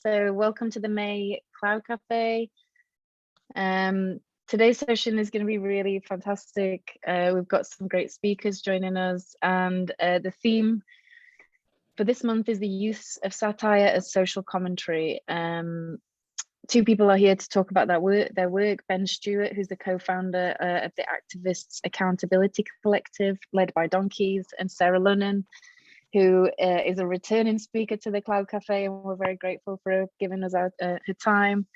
So welcome to the May Cloud Cafe. Today's session is going to be really fantastic. We've got some great speakers joining us, and the theme for this month is the use of satire as social commentary. Two people are here to talk about their work. Ben Stewart, who's the co-founder of the Activists Accountability Collective, led by Donkeys, and Sarah Lunnan, who is a returning speaker to the Cloud Cafe, and we're very grateful for her giving us her time,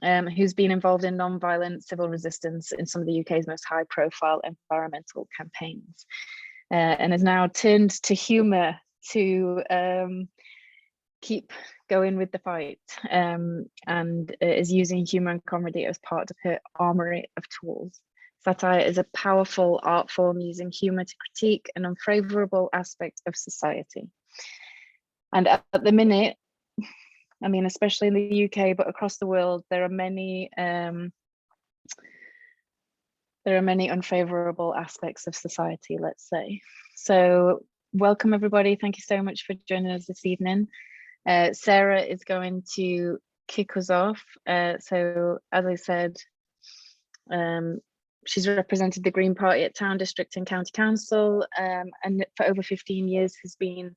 who's been involved in non-violent civil resistance in some of the UK's most high-profile environmental campaigns, and has now turned to humour to keep going with the fight, and is using humour and comedy as part of her armoury of tools. Satire is a powerful art form using humour to critique an unfavourable aspect of society. And at the minute, I mean, especially in the UK, but across the world, there are many unfavourable aspects of society, let's say. So welcome everybody. Thank you so much for joining us this evening. Sarah is going to kick us off. So as I said, she's represented the Green Party at Town, District and County Council, and for over 15 years has been,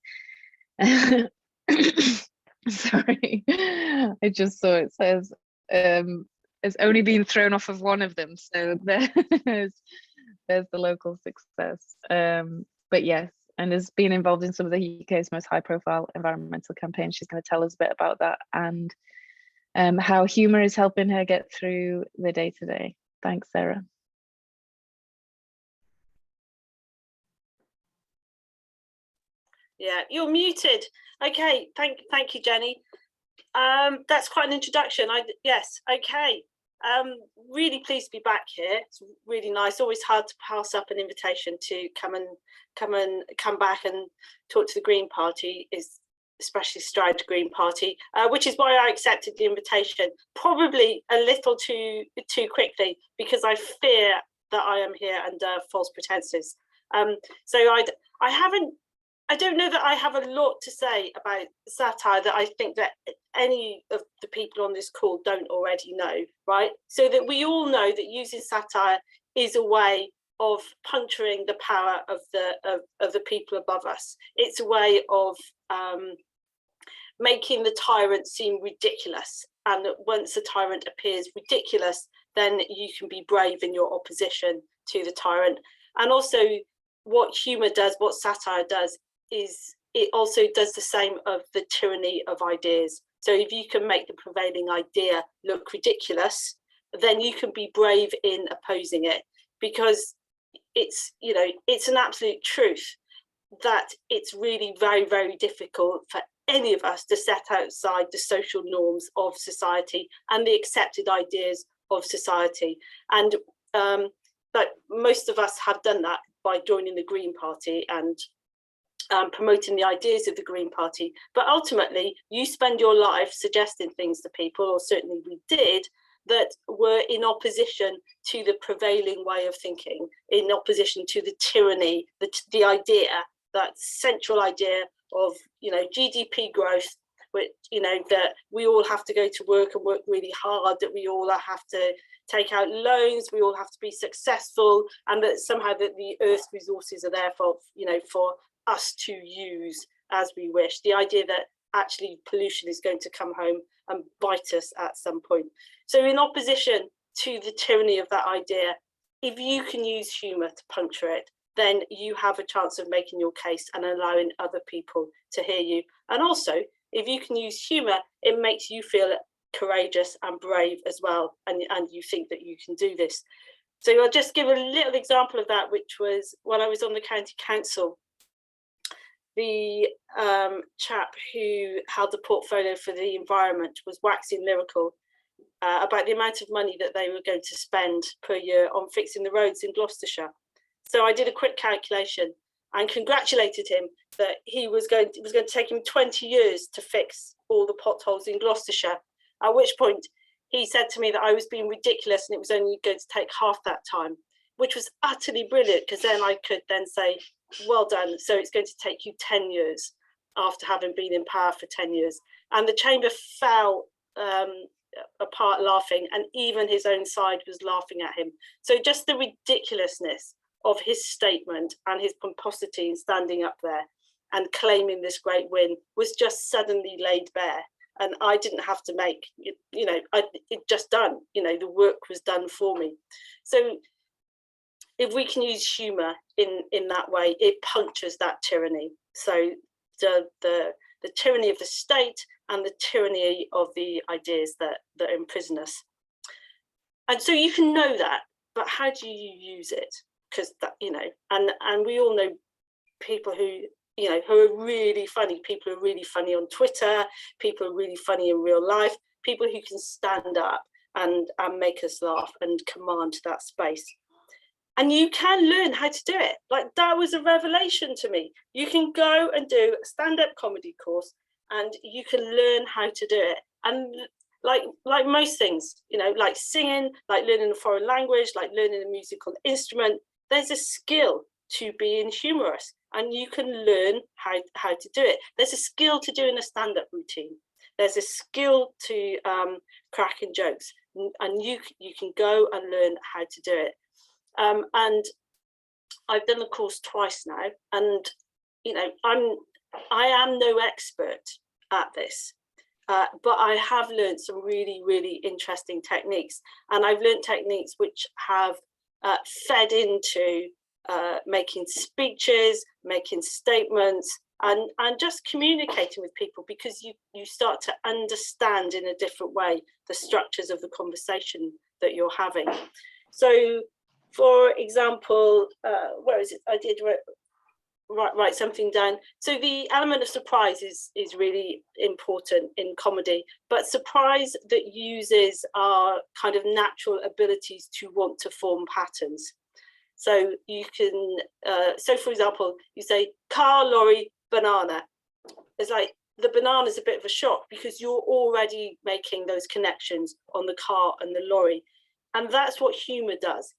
sorry, I just saw it says, has only been thrown off of one of them. So there's the local success. But yes, and has been involved in some of the UK's most high profile environmental campaigns. She's going to tell us a bit about that and how humour is helping her get through the day to day. Thanks, Sarah. Yeah, you're muted. Okay, thank you, Jenny. That's quite an introduction. Yes, okay. Really pleased to be back here. It's really nice. Always hard to pass up an invitation to come back and talk to the Green Party, especially Stride Green Party, which is why I accepted the invitation. Probably a little too quickly, because I fear that I am here under false pretenses. So I don't know that I have a lot to say about satire that I think that any of the people on this call don't already know, right? So that we all know that using satire is a way of puncturing the power of the people above us. It's a way of making the tyrant seem ridiculous. And once a tyrant appears ridiculous, then you can be brave in your opposition to the tyrant. And also what humour does, what satire does, is it also does the same of the tyranny of ideas. So if you can make the prevailing idea look ridiculous, then you can be brave in opposing it, because it's an absolute truth that it's really very, very difficult for any of us to set outside the social norms of society and the accepted ideas of society. And like most of us have done that by joining the Green Party and promoting the ideas of the Green Party. But ultimately, you spend your life suggesting things to people, or certainly we did, that were in opposition to the prevailing way of thinking, in opposition to the tyranny, the idea, that central idea of GDP growth, which that we all have to go to work and work really hard, that we all have to take out loans, we all have to be successful, and that somehow that the Earth's resources are there for us to use as we wish. The idea that actually pollution is going to come home and bite us at some point. So in opposition to the tyranny of that idea, if you can use humour to puncture it, then you have a chance of making your case and allowing other people to hear you. And also, if you can use humour, it makes you feel courageous and brave as well, and you think that you can do this. So I'll just give a little example of that, which was when I was on the county council. The chap who held the portfolio for the environment was waxing lyrical about the amount of money that they were going to spend per year on fixing the roads in Gloucestershire. So I did a quick calculation and congratulated him that it was going to take him 20 years to fix all the potholes in Gloucestershire. At which point he said to me that I was being ridiculous and it was only going to take half that time, which was utterly brilliant, because then I could then say, well done. So it's going to take you 10 years after having been in power for 10 years. and the chamber fell apart laughing, and even his own side was laughing at him. So just the ridiculousness of his statement and his pomposity in standing up there and claiming this great win was just suddenly laid bare. And I didn't have to make it, it just done, the work was done for me. So if we can use humour in that way, it punctures that tyranny. So the tyranny of the state and the tyranny of the ideas that imprison us. And so you can know that, but how do you use it? Because that, and we all know people who, who are really funny. People are really funny on Twitter. People are really funny in real life. People who can stand up and make us laugh and command that space. And you can learn how to do it. Like, that was a revelation to me. You can go and do a stand-up comedy course and you can learn how to do it. And like most things, like singing, like learning a foreign language, like learning a musical instrument, there's a skill to being humorous, and you can learn how to do it. There's a skill to doing a stand-up routine. There's a skill to cracking jokes, and you can go and learn how to do it. And I've done the course twice now, and I am no expert at this, but I have learned some really, really interesting techniques, and I've learned techniques which have fed into making speeches, making statements, and just communicating with people, because you start to understand in a different way the structures of the conversation that you're having. So, for example, where is it? I did write something down. So the element of surprise is really important in comedy, but surprise that uses our kind of natural abilities to want to form patterns. So you can, so for example, you say car, lorry, banana. It's like the banana is a bit of a shock because you're already making those connections on the car and the lorry. And that's what humour does.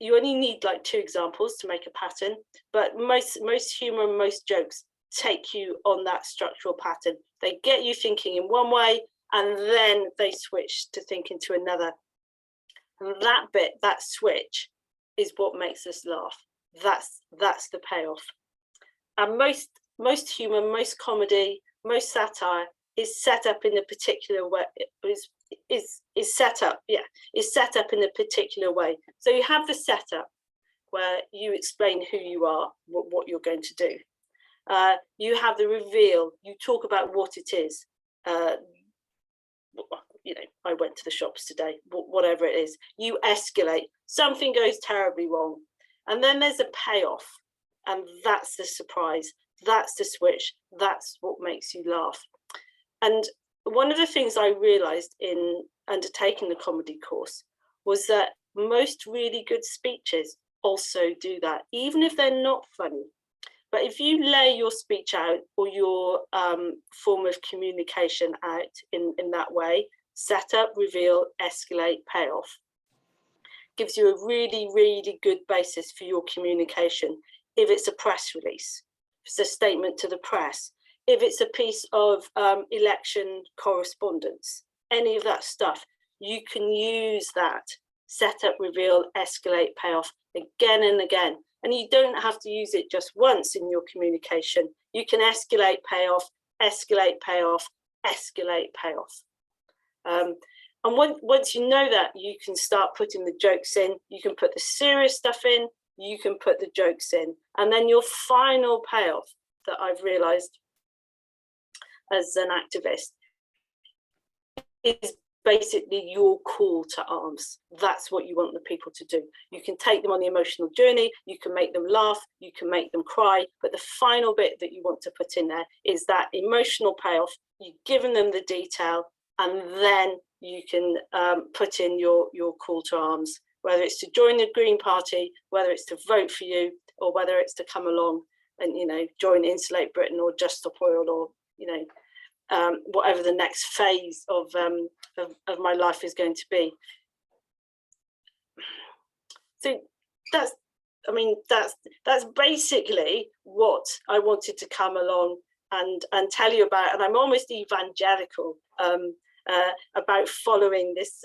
You only need like 2 examples to make a pattern, but most humour and most jokes take you on that structural pattern. They get you thinking in one way, and then they switch to thinking to another. And that bit, that switch, is what makes us laugh. That's the payoff. And most humour, most comedy, most satire is set up in a particular way. Is set up in a particular way. So you have the setup where you explain who you are, what you're going to do. You have the reveal. You talk about what it is. I went to the shops today, whatever it is. You escalate. Something goes terribly wrong. And then there's a payoff. And that's the surprise. That's the switch. That's what makes you laugh. And one of the things I realised in undertaking the comedy course was that most really good speeches also do that, even if they're not funny. But if you lay your speech out, or your form of communication out in that way, set up, reveal, escalate, payoff, gives you a really, really good basis for your communication. If it's a press release, if it's a statement to the press, if it's a piece of election correspondence, any of that stuff, you can use that set up, reveal, escalate, payoff again and again. And you don't have to use it just once in your communication. You can escalate, payoff, escalate, payoff, escalate, payoff. And once you know that, you can start putting the jokes in. You can put the serious stuff in. You can put the jokes in. And then your final payoff that I've realized as an activist is basically your call to arms. That's what you want the people to do. You can take them on the emotional journey, you can make them laugh, you can make them cry, but the final bit that you want to put in there is that emotional payoff. You've given them the detail, and then you can put in your call to arms, whether it's to join the Green Party, whether it's to vote for you, or whether it's to come along and join Insulate Britain or Just Stop Oil, or whatever the next phase of my life is going to be. So that's basically what I wanted to come along and tell you about, and I'm almost evangelical about following this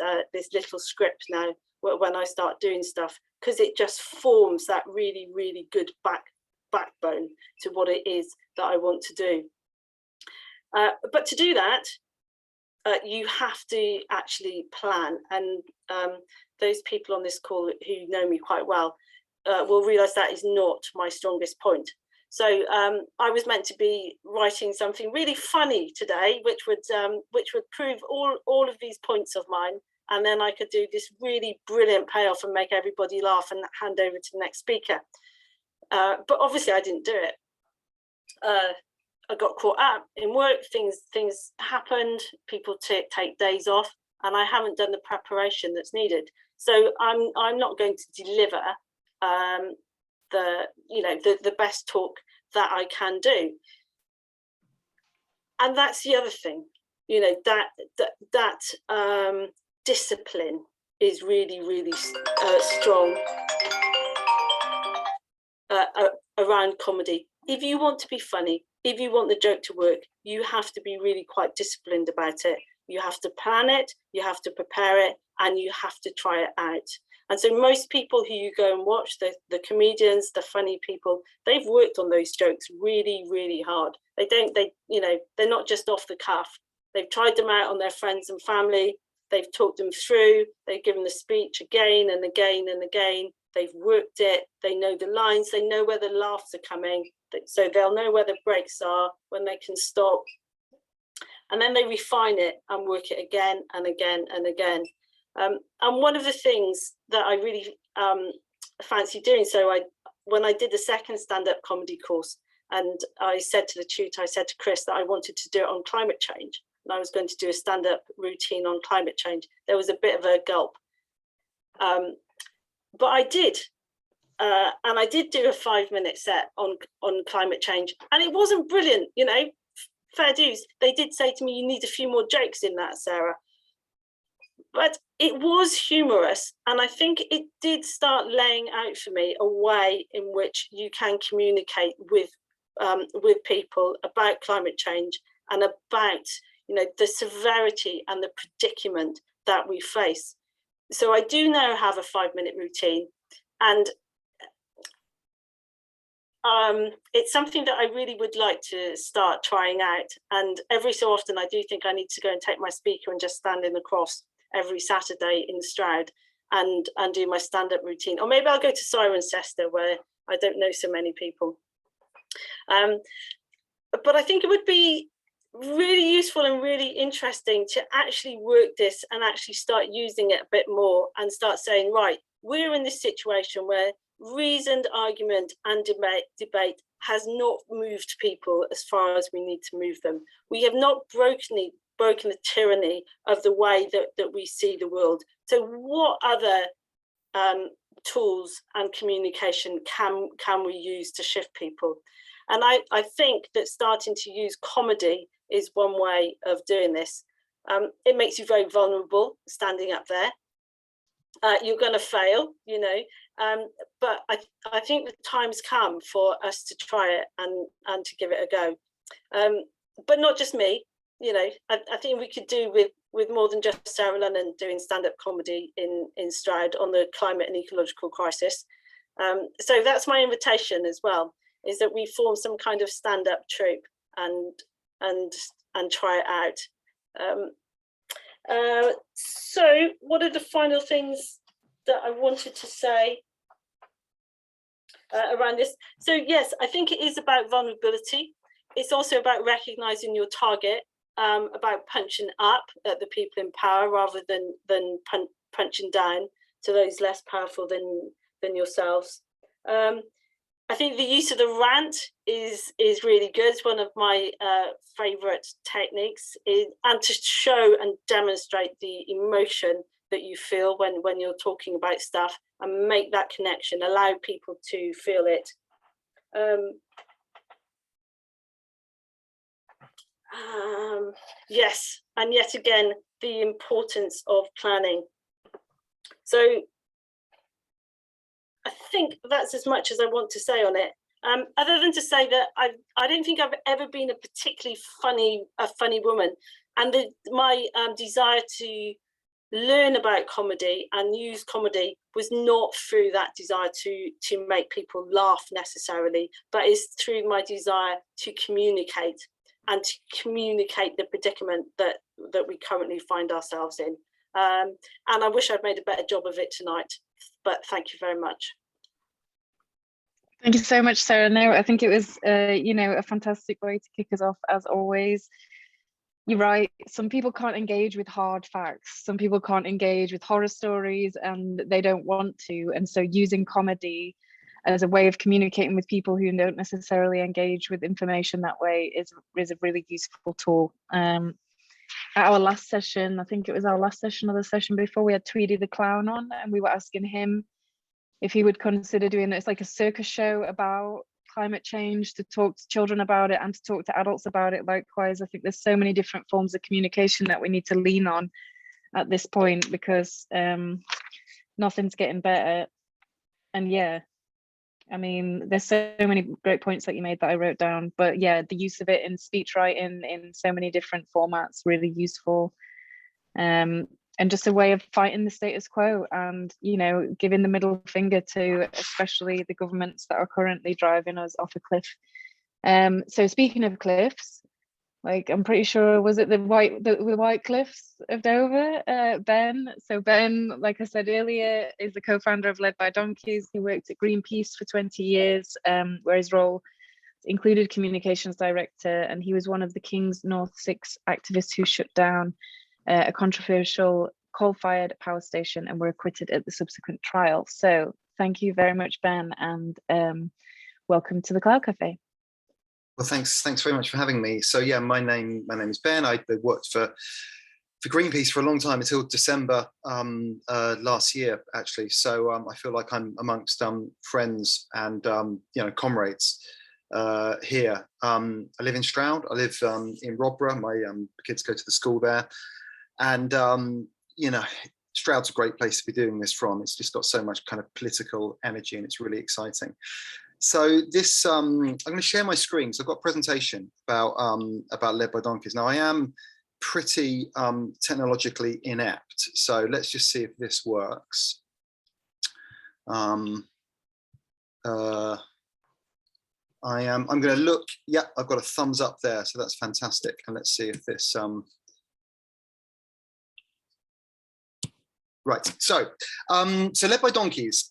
little script now when I start doing stuff, because it just forms that really, really good backbone to what it is that I want to do. But to do that, you have to actually plan, and those people on this call who know me quite well will realise that is not my strongest point. So I was meant to be writing something really funny today, which would prove all of these points of mine, and then I could do this really brilliant payoff and make everybody laugh and hand over to the next speaker. But obviously I didn't do it. I got caught up in work, things happened, people take days off, and I haven't done the preparation that's needed. So I'm not going to deliver the best talk that I can do. And that's the other thing, that discipline is really, really strong around comedy. If you want to be funny, if you want the joke to work, you have to be really quite disciplined about it. You have to plan it, you have to prepare it, and you have to try it out. And so most people who you go and watch, the comedians, the funny people, they've worked on those jokes really, really hard. They're not just off the cuff. They've tried them out on their friends and family. They've talked them through. They've given the speech again and again and again. They've worked it. They know the lines. They know where the laughs are coming. So they'll know where the breaks are, when they can stop. And then they refine it and work it again and again and again. And one of the things that I really fancy doing, when I did the second stand-up comedy course, and I said to the tutor, I said to Chris that I wanted to do it on climate change, and I was going to do a stand-up routine on climate change. There was a bit of a gulp. But I did. And I did do a 5-minute set on climate change, and it wasn't brilliant, fair dues. They did say to me, you need a few more jokes in that, Sarah. But it was humorous, and I think it did start laying out for me a way in which you can communicate with people about climate change and about the severity and the predicament that we face. So I do now have a 5-minute routine, and it's something that I really would like to start trying out. And every so often I do think I need to go and take my speaker and just stand in the cross every Saturday in Stroud and do my stand-up routine. Or maybe I'll go to Cirencester, where I don't know so many people. But I think it would be really useful and really interesting to actually work this and actually start using it a bit more and start saying, right, we're in this situation where reasoned argument and debate has not moved people as far as we need to move them. We have not broken the tyranny of the way that we see the world. So what other tools and communication can we use to shift people? And I think that starting to use comedy is one way of doing this. It makes you very vulnerable standing up there. You're going to fail, but I think the time's come for us to try it and to give it a go. But not just me, I think we could do with more than just Sarah Lennon doing stand-up comedy in Stroud on the climate and ecological crisis. So that's my invitation as well, is that we form some kind of stand-up troupe and try it out. So what are the final things that I wanted to say around this? So yes, I think it is about vulnerability. It's also about recognizing your target, about punching up at the people in power rather than punching down to those less powerful than yourselves. I think the use of the rant is really good. It's one of my favorite techniques, and to show and demonstrate the emotion that you feel when you're talking about stuff and make that connection, allow people to feel it. Yes, and yet again, the importance of planning. So I think that's as much as I want to say on it. Other than to say that I don't think I've ever been a particularly funny woman, and my desire to learn about comedy and use comedy was not through that desire to make people laugh necessarily, but is through my desire to communicate and to communicate the predicament that we currently find ourselves in. And I wish I'd made a better job of it tonight, but thank you very much. Thank you so much, Sarah. No, I think it was, a fantastic way to kick us off, as always. You're right. Some people can't engage with hard facts. Some people can't engage with horror stories, and they don't want to. And so using comedy as a way of communicating with people who don't necessarily engage with information that way is a really useful tool. At our last session, I think it was our last session or the session before, we had Tweedy the Clown on, and we were asking him if he would consider doing it's like a circus show about climate change, to talk to children about it and to talk to adults about it likewise. I think there's so many different forms of communication that we need to lean on at this point, because nothing's getting better. And yeah, I mean, there's so many great points that you made that I wrote down, but yeah, the use of it in speech writing in so many different formats, really useful. And just a way of fighting the status quo and, giving the middle finger to especially the governments that are currently driving us off a cliff. So speaking of cliffs, like, I'm pretty sure, was it the white cliffs of Dover, Ben? So Ben, like I said earlier, is the co-founder of Led by Donkeys. He worked at Greenpeace for 20 years, where his role included communications director, and he was one of the King's North 6 activists who shut down a controversial coal-fired power station and were acquitted at the subsequent trial. So thank you very much, Ben, and welcome to the Cloud Cafe. Well, thanks very much for having me. So yeah, my name is Ben. I worked for Greenpeace for a long time, until December last year, actually. So I feel like I'm amongst friends and comrades here. I live in Stroud. I live in Robborough. My kids go to the school there. And, Stroud's a great place to be doing this from. It's just got so much kind of political energy, and it's really exciting. So this, I'm going to share my screen. So I've got a presentation about Led by Donkeys. Now, I am pretty technologically inept. So let's just see if this works. I'm going to look, yeah, I've got a thumbs up there. So that's fantastic. And let's see if this, right, so Led by Donkeys.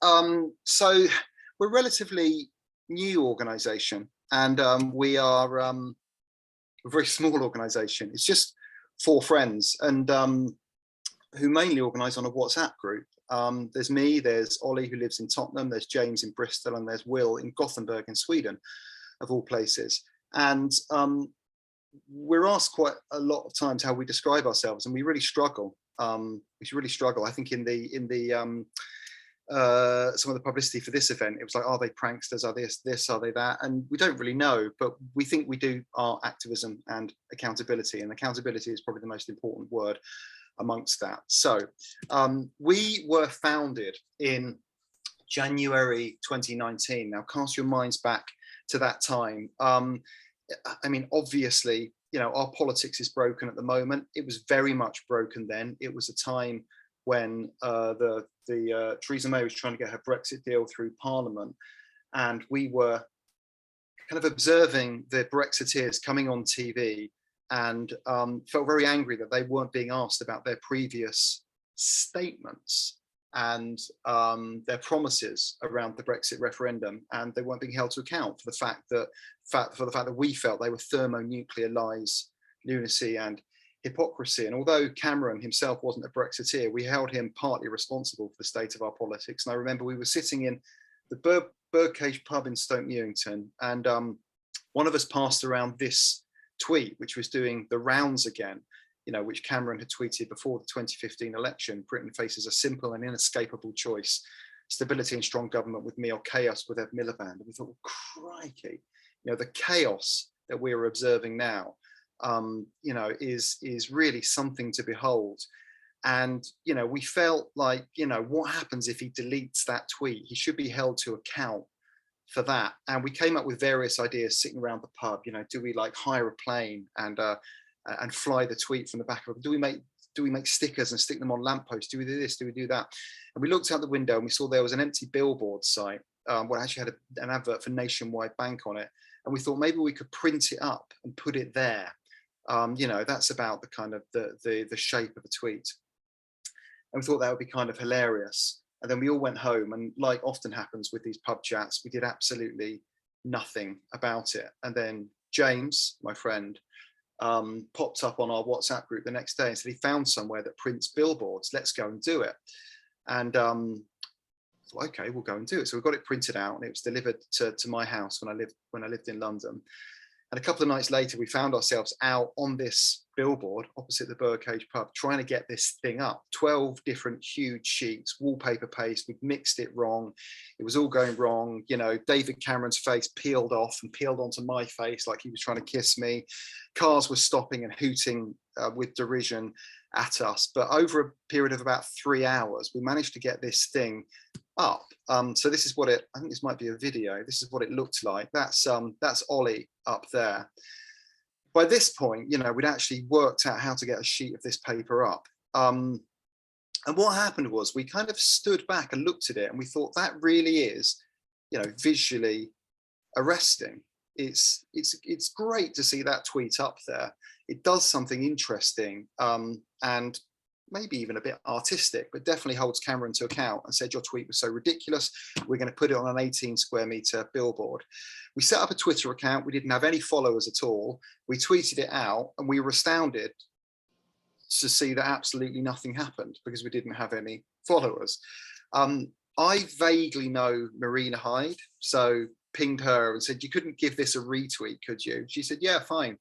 So we're a relatively new organisation, and we are a very small organisation. It's just 4 friends, and who mainly organise on a WhatsApp group. There's me, there's Ollie, who lives in Tottenham, there's James in Bristol, and there's Will in Gothenburg in Sweden, of all places. And we're asked quite a lot of times how we describe ourselves, and we really struggle. I think in the some of the publicity for this event, it was like, are they pranksters? Are they this? Are they that? And we don't really know, but we think we do our activism and accountability, and accountability is probably the most important word amongst that. So we were founded in January 2019. Now cast your minds back to that time. I mean, obviously, our politics is broken at the moment. It was very much broken then. It was a time when Theresa May was trying to get her Brexit deal through Parliament, and we were kind of observing the Brexiteers coming on TV, and felt very angry that they weren't being asked about their previous statements and their promises around the Brexit referendum, and they weren't being held to account for the fact that we felt they were thermonuclear lies, lunacy, and hypocrisy. And although Cameron himself wasn't a Brexiteer, we held him partly responsible for the state of our politics. And I remember we were sitting in the Birdcage pub in Stoke Newington, and one of us passed around this tweet, which was doing the rounds again, which Cameron had tweeted before the 2015 election. Britain faces a simple and inescapable choice: stability and strong government with me, or chaos with Ed Miliband. And we thought, well, crikey, the chaos that we're observing now, is really something to behold. And, we felt like, what happens if he deletes that tweet? He should be held to account for that. And we came up with various ideas sitting around the pub. You know, do we like hire a plane and fly the tweet from the back of it? Do we make stickers and stick them on lampposts? Do we do this? Do we do that? And we looked out the window and we saw there was an empty billboard site, what actually had an advert for Nationwide Bank on it. And we thought maybe we could print it up and put it there. You know, that's about the kind of the shape of a tweet. And we thought that would be kind of hilarious. And then we all went home, and like often happens with these pub chats, we did absolutely nothing about it. And then James, my friend, popped up on our WhatsApp group the next day and said he found somewhere that prints billboards. Let's go and do it. And thought, okay, we'll go and do it. So we got it printed out, and it was delivered to my house when I lived in London. And a couple of nights later, we found ourselves out on this billboard opposite the Birdcage pub, trying to get this thing up. 12 different huge sheets, wallpaper paste. We'd mixed it wrong. It was all going wrong. You know, David Cameron's face peeled off and peeled onto my face like he was trying to kiss me. Cars were stopping and hooting with derision at us. But over a period of about 3 hours, we managed to get this thing up. So this is what I think this might be a video. This is what it looked like. That's Ollie up there. By this point, you know, we'd actually worked out how to get a sheet of this paper up. And what happened was we kind of stood back and looked at it, and we thought that really is, you know, visually arresting. It's great to see that tweet up there. It does something interesting, and maybe even a bit artistic, but definitely holds Cameron to account and said, your tweet was so ridiculous, we're going to put it on an 18 square meter billboard. We set up a Twitter account. We didn't have any followers at all. We tweeted it out, and we were astounded to see that absolutely nothing happened because we didn't have any followers. I vaguely know Marina Hyde, so pinged her and said, you couldn't give this a retweet, could you? She said, yeah, fine.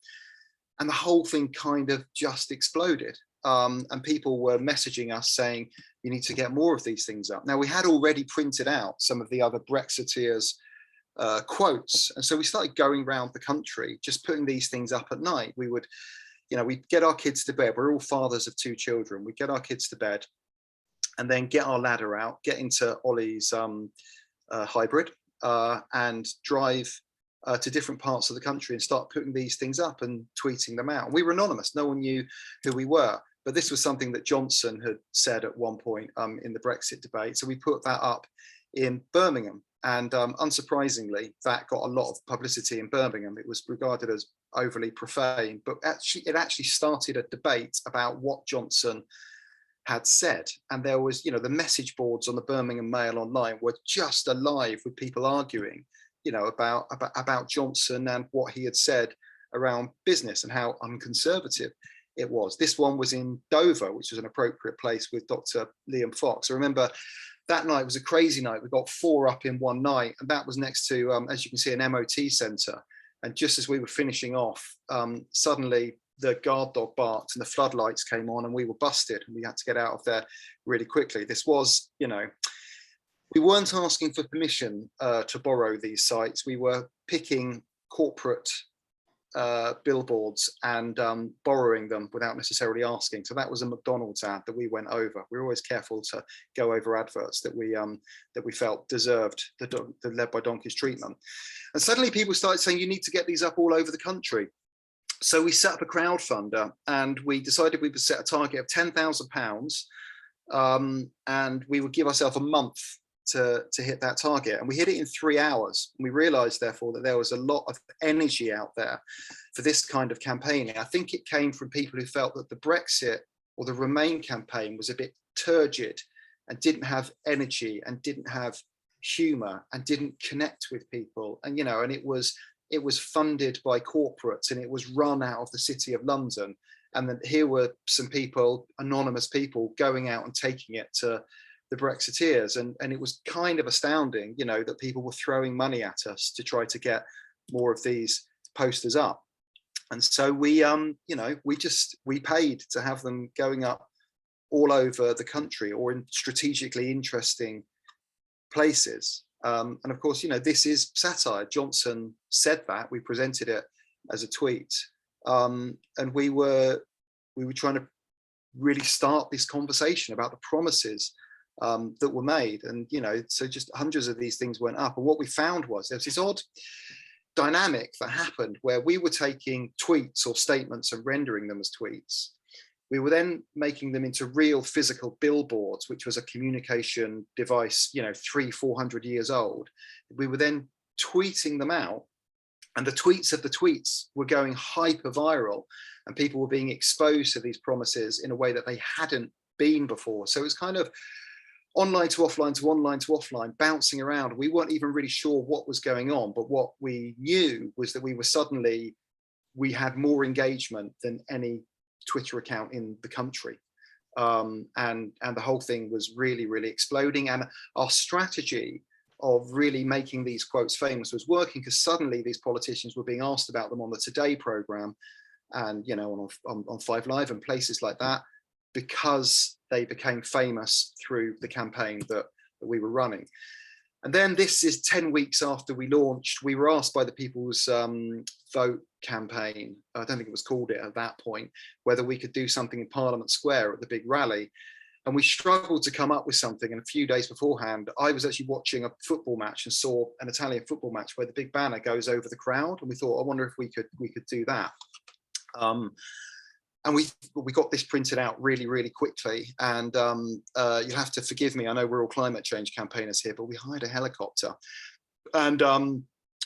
And the whole thing kind of just exploded. And people were messaging us saying, you need to get more of these things up. Now, we had already printed out some of the other Brexiteers' quotes. And so we started going around the country, just putting these things up at night. We would, you know, we'd get our kids to bed. We're all fathers of 2 children. We'd get our kids to bed and then get our ladder out, get into Ollie's hybrid and drive to different parts of the country and start putting these things up and tweeting them out. We were anonymous. No one knew who we were. But this was something that Johnson had said at one point in the Brexit debate. So we put that up in Birmingham. And unsurprisingly, that got a lot of publicity in Birmingham. It was regarded as overly profane, but it actually started a debate about what Johnson had said. And there was, you know, the message boards on the Birmingham Mail online were just alive with people arguing, you know, about Johnson and what he had said around business and how unconservative it was. This one was in Dover, which was an appropriate place, with Dr. Liam Fox. I remember that night was a crazy night. We got 4 up in one night, and that was next to, as you can see, an MOT centre. And just as we were finishing off, suddenly the guard dog barked and the floodlights came on and we were busted, and we had to get out of there really quickly. This was, you know, we weren't asking for permission to borrow these sites. We were picking corporate billboards and borrowing them without necessarily asking. So that was a McDonald's ad that we went over. We were always careful to go over adverts that we felt deserved the Led by Donkeys treatment. And suddenly people started saying, you need to get these up all over the country. So we set up a crowdfunder, and we decided we would set a target of £10,000, and we would give ourselves a month to hit that target. And we hit it in 3 hours. And we realized, therefore, that there was a lot of energy out there for this kind of campaigning. I think it came from people who felt that the Brexit or the Remain campaign was a bit turgid and didn't have energy and didn't have humor and didn't connect with people. And, you know, and it was funded by corporates, and it was run out of the City of London. And then here were some people, anonymous people, going out and taking it to the Brexiteers. And it was kind of astounding, you know, that people were throwing money at us to try to get more of these posters up. And so we, you know, we paid to have them going up all over the country or in strategically interesting places. And of course, you know, this is satire. Johnson said that. We presented it as a tweet. And we were trying to really start this conversation about the promises that were made. And, so just hundreds of these things went up. And what we found was there was this odd dynamic that happened where we were taking tweets or statements and rendering them as tweets. We were then making them into real physical billboards, which was a communication device, 300-400 years old. We were then tweeting them out, and the tweets of the tweets were going hyper viral, and people were being exposed to these promises in a way that they hadn't been before. So it was kind of online to offline to online to offline, bouncing around. We weren't even really sure what was going on, but what we knew was that we had more engagement than any Twitter account in the country. And the whole thing was really, really exploding. And our strategy of really making these quotes famous was working, because suddenly these politicians were being asked about them on the Today program and, on 5 Live and places like that, because they became famous through the campaign that we were running. And then this is 10 weeks after we launched. We were asked by the People's Vote campaign, I don't think it was called it at that point, whether we could do something in Parliament Square at the big rally. And we struggled to come up with something. And a few days beforehand, I was actually watching a football match and saw an Italian football match where the big banner goes over the crowd. And we thought, I wonder if we could do that. And we got this printed out really, really quickly. And you'll have to forgive me. I know we're all climate change campaigners here, but we hired a helicopter. And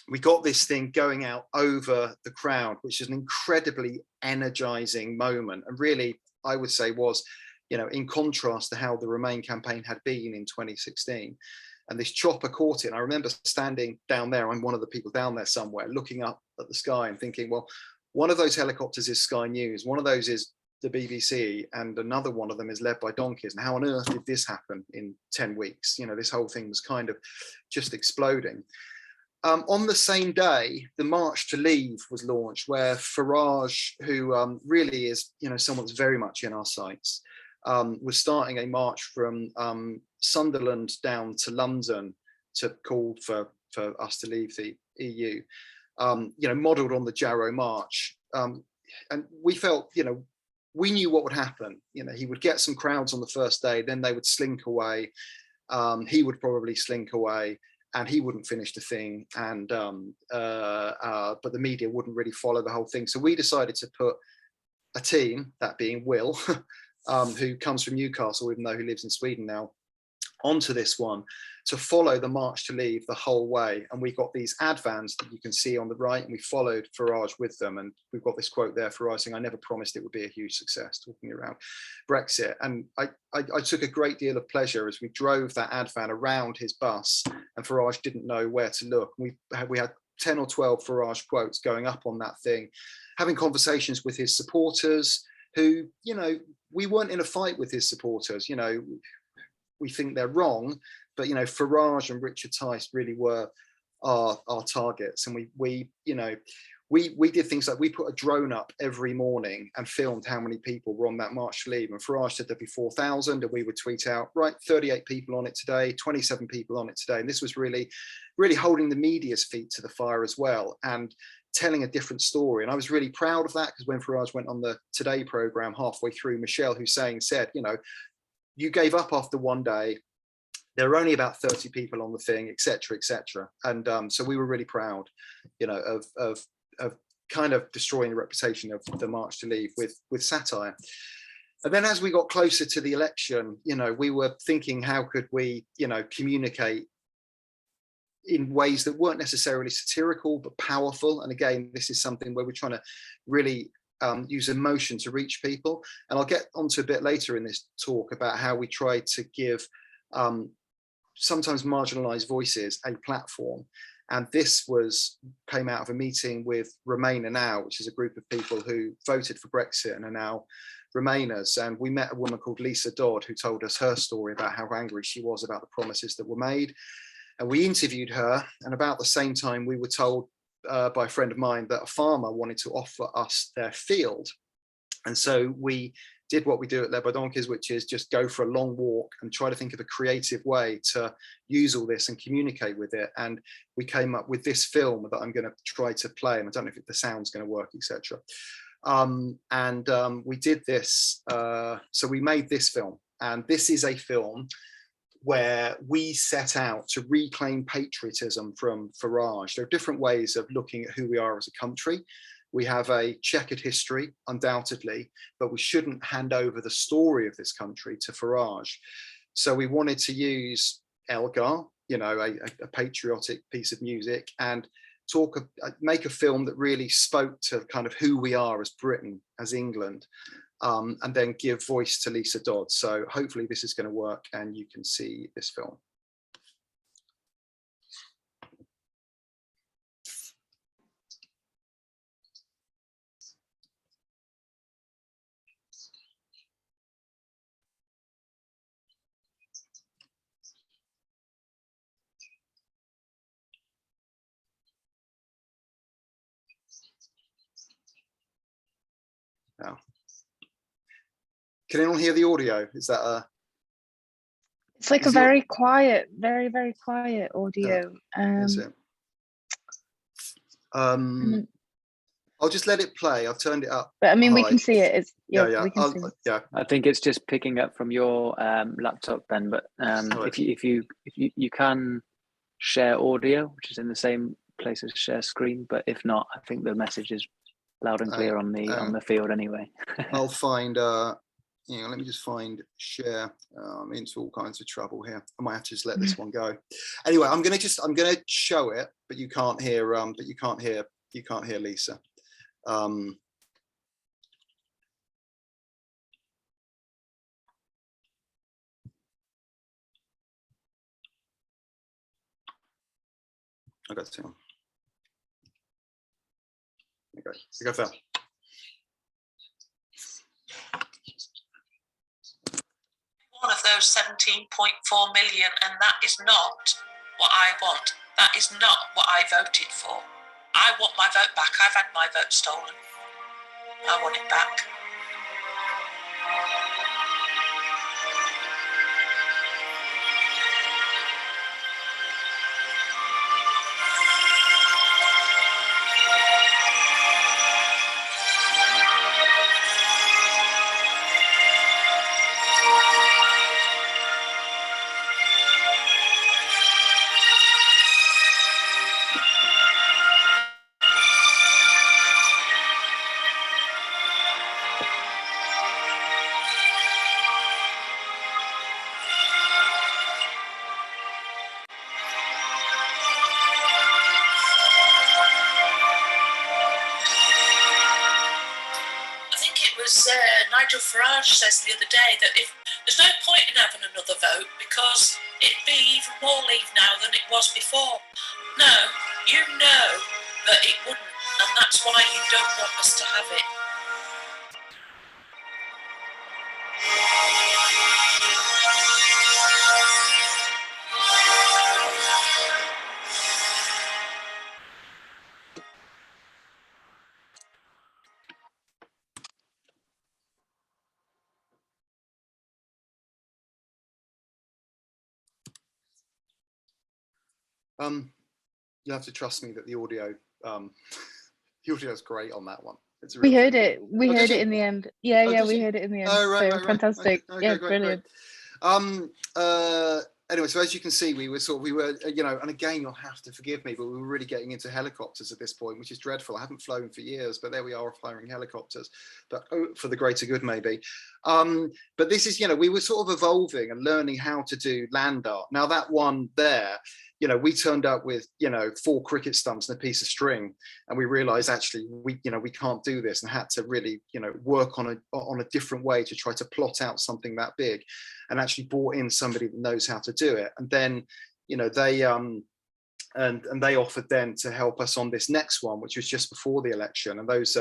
we got this thing going out over the crowd, which is an incredibly energizing moment. And really, I would say was, in contrast to how the Remain campaign had been in 2016. And this chopper caught it. And I remember standing down there, I'm one of the people down there somewhere, looking up at the sky and thinking, well, one of those helicopters is Sky News, one of those is the BBC, and another one of them is led by donkeys. And how on earth did this happen in 10 weeks? This whole thing was kind of just exploding. On the same day, the March to Leave was launched, where Farage, who really is, someone that's very much in our sights, was starting a march from Sunderland down to London to call for us to leave the EU, modelled on the Jarrow March. And we felt, we knew what would happen. He would get some crowds on the first day, then they would slink away. He would probably slink away, and he wouldn't finish the thing. And but the media wouldn't really follow the whole thing. So we decided to put a team, that being Will, who comes from Newcastle, even though he lives in Sweden now, onto this one to follow the March to Leave the whole way. And we got these ad vans that you can see on the right, and we followed Farage with them. And we've got this quote there, Farage saying, "I never promised it would be a huge success," talking around Brexit. And I took a great deal of pleasure as we drove that ad van around his bus, and Farage didn't know where to look. We had 10 or 12 Farage quotes going up on that thing, having conversations with his supporters who, we weren't in a fight with his supporters. We think they're wrong, but Farage and Richard Tice really were our targets. And we did things like we put a drone up every morning and filmed how many people were on that March to Leave. And Farage said there'd be 4,000, and we would tweet out, right, 38 people on it today, 27 people on it today. And this was really, really holding the media's feet to the fire as well, and telling a different story. And I was really proud of that, because when Farage went on the Today program halfway through, Michelle Hussein said, you gave up after one day. There were only about 30 people on the thing, etc., etc. And so we were really proud, of kind of destroying the reputation of the March to Leave with satire. And then as we got closer to the election, we were thinking, how could we, communicate in ways that weren't necessarily satirical but powerful. And again, this is something where we're trying to really use emotion to reach people. And I'll get onto a bit later in this talk about how we try to give sometimes marginalized voices a platform. And this came out of a meeting with Remain Now, which is a group of people who voted for Brexit and are now Remainers. And we met a woman called Lisa Dodd, who told us her story about how angry she was about the promises that were made. And we interviewed her, and about the same time we were told by a friend of mine that a farmer wanted to offer us their field. And so we did what we do at Led by Donkeys, which is just go for a long walk and try to think of a creative way to use all this and communicate with it. And we came up with this film that I'm going to try to play, and I don't know if the sound's going to work, etc. We did this, so we made this film, and this is a film where we set out to reclaim patriotism from Farage. There are different ways of looking at who we are as a country. We have a checkered history, undoubtedly, but we shouldn't hand over the story of this country to Farage. So we wanted to use Elgar, you know, a patriotic piece of music, and make a film that really spoke to kind of who we are as Britain, as England. And then give voice to Lisa Dodds. So hopefully this is going to work and you can see this film. Now, can anyone hear the audio? Is that a? It's like a very quiet, very, very quiet audio. Is it? I'll just let it play. I've turned it up. But I mean, we high. can see it. It's Yeah. We can see it. Yeah. I think it's just picking up from your laptop, Ben. But Right. if you can share audio, which is in the same place as share screen, but if not, I think the message is loud and clear on the field anyway. I'll find. Let me just find share. I'm into all kinds of trouble here. I might have to just let this one go. Anyway, I'm gonna show it, but you can't hear. You can't hear Lisa. I got to. Okay, we go there. One of those 17.4 million, and that is not what I want. That is not what I voted for. I want my vote back. I've had my vote stolen. I want it back. Nigel Farage says the other day that if there's no point in having another vote because it'd be even more leave now than it was before. No, you know that it wouldn't, and that's why you don't want us to have it. You have to trust me that the audio, the audio is great on that one. It's We heard it. We Oh, heard did it you? in the end. Yeah, Oh, yeah, did we you? heard it in the end. Oh, right, So right. fantastic. Okay, Yeah, great, brilliant. Great. Anyway, so as you can see, we were, you know, and again, you'll have to forgive me, but we were really getting into helicopters at this point, which is dreadful. I haven't flown for years, but there we are flying helicopters, but for the greater good, maybe. But this is, you know, we were sort of evolving and learning how to do land art. Now that one there, you know, we turned up with, you know, 4 cricket stumps and a piece of string, and we realized actually we can't do this, and had to really, you know, work on a different way to try to plot out something that big, and actually brought in somebody that knows how to do it. And then, you know, they and they offered then to help us on this next one, which was just before the election, and those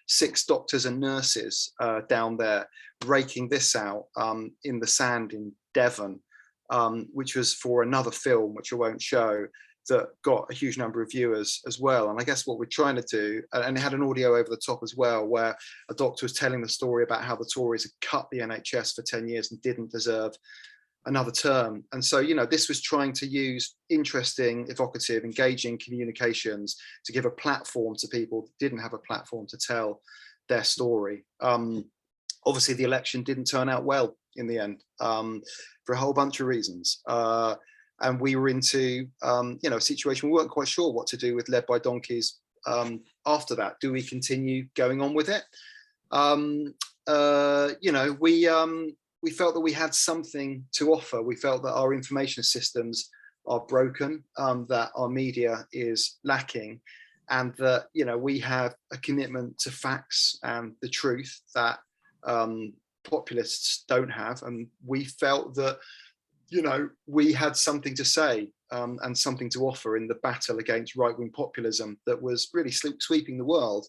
6 doctors and nurses down there raking this out in the sand in Devon, which was for another film, which I won't show, that got a huge number of viewers as well. And I guess what we're trying to do, and it had an audio over the top as well, where a doctor was telling the story about how the Tories had cut the NHS for 10 years and didn't deserve another term. And so, you know, this was trying to use interesting, evocative, engaging communications to give a platform to people that didn't have a platform to tell their story. Obviously, the election didn't turn out well in the end, for a whole bunch of reasons. And we were into, you know, a situation we weren't quite sure what to do with Led by Donkeys after that. Do we continue going on with it? You know, we felt that we had something to offer. We felt that our information systems are broken, that our media is lacking, and that, you know, we have a commitment to facts and the truth that populists don't have. And we felt that, you know, we had something to say and something to offer in the battle against right-wing populism that was really sweeping the world,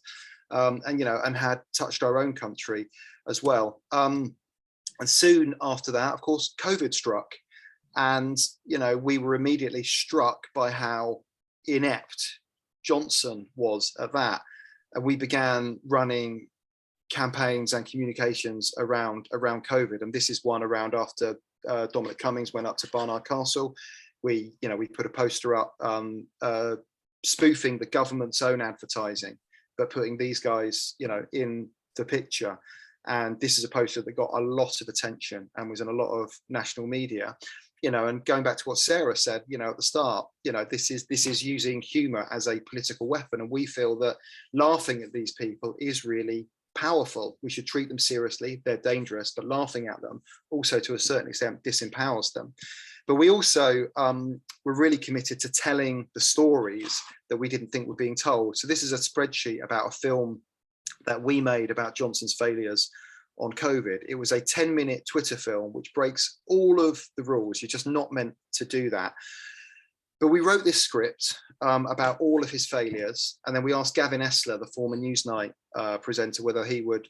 and, you know, and had touched our own country as well. And soon after that, of course, COVID struck. And, you know, we were immediately struck by how inept Johnson was at that. And we began running campaigns and communications around COVID. And this is one around after Dominic Cummings went up to Barnard Castle. We put a poster up spoofing the government's own advertising, but putting these guys, you know, in the picture. And this is a poster that got a lot of attention and was in a lot of national media, you know. And going back to what Sarah said, you know, at the start, you know, this is using humor as a political weapon. And we feel that laughing at these people is really powerful. We should treat them seriously. They're dangerous, but laughing at them also, to a certain extent, disempowers them. But we also were really committed to telling the stories that we didn't think were being told. So this is a spreadsheet about a film that we made about Johnson's failures on COVID. It was a 10-minute Twitter film which breaks all of the rules. You're just not meant to do that. But we wrote this script about all of his failures, and then we asked Gavin Esler, the former Newsnight presenter, whether he would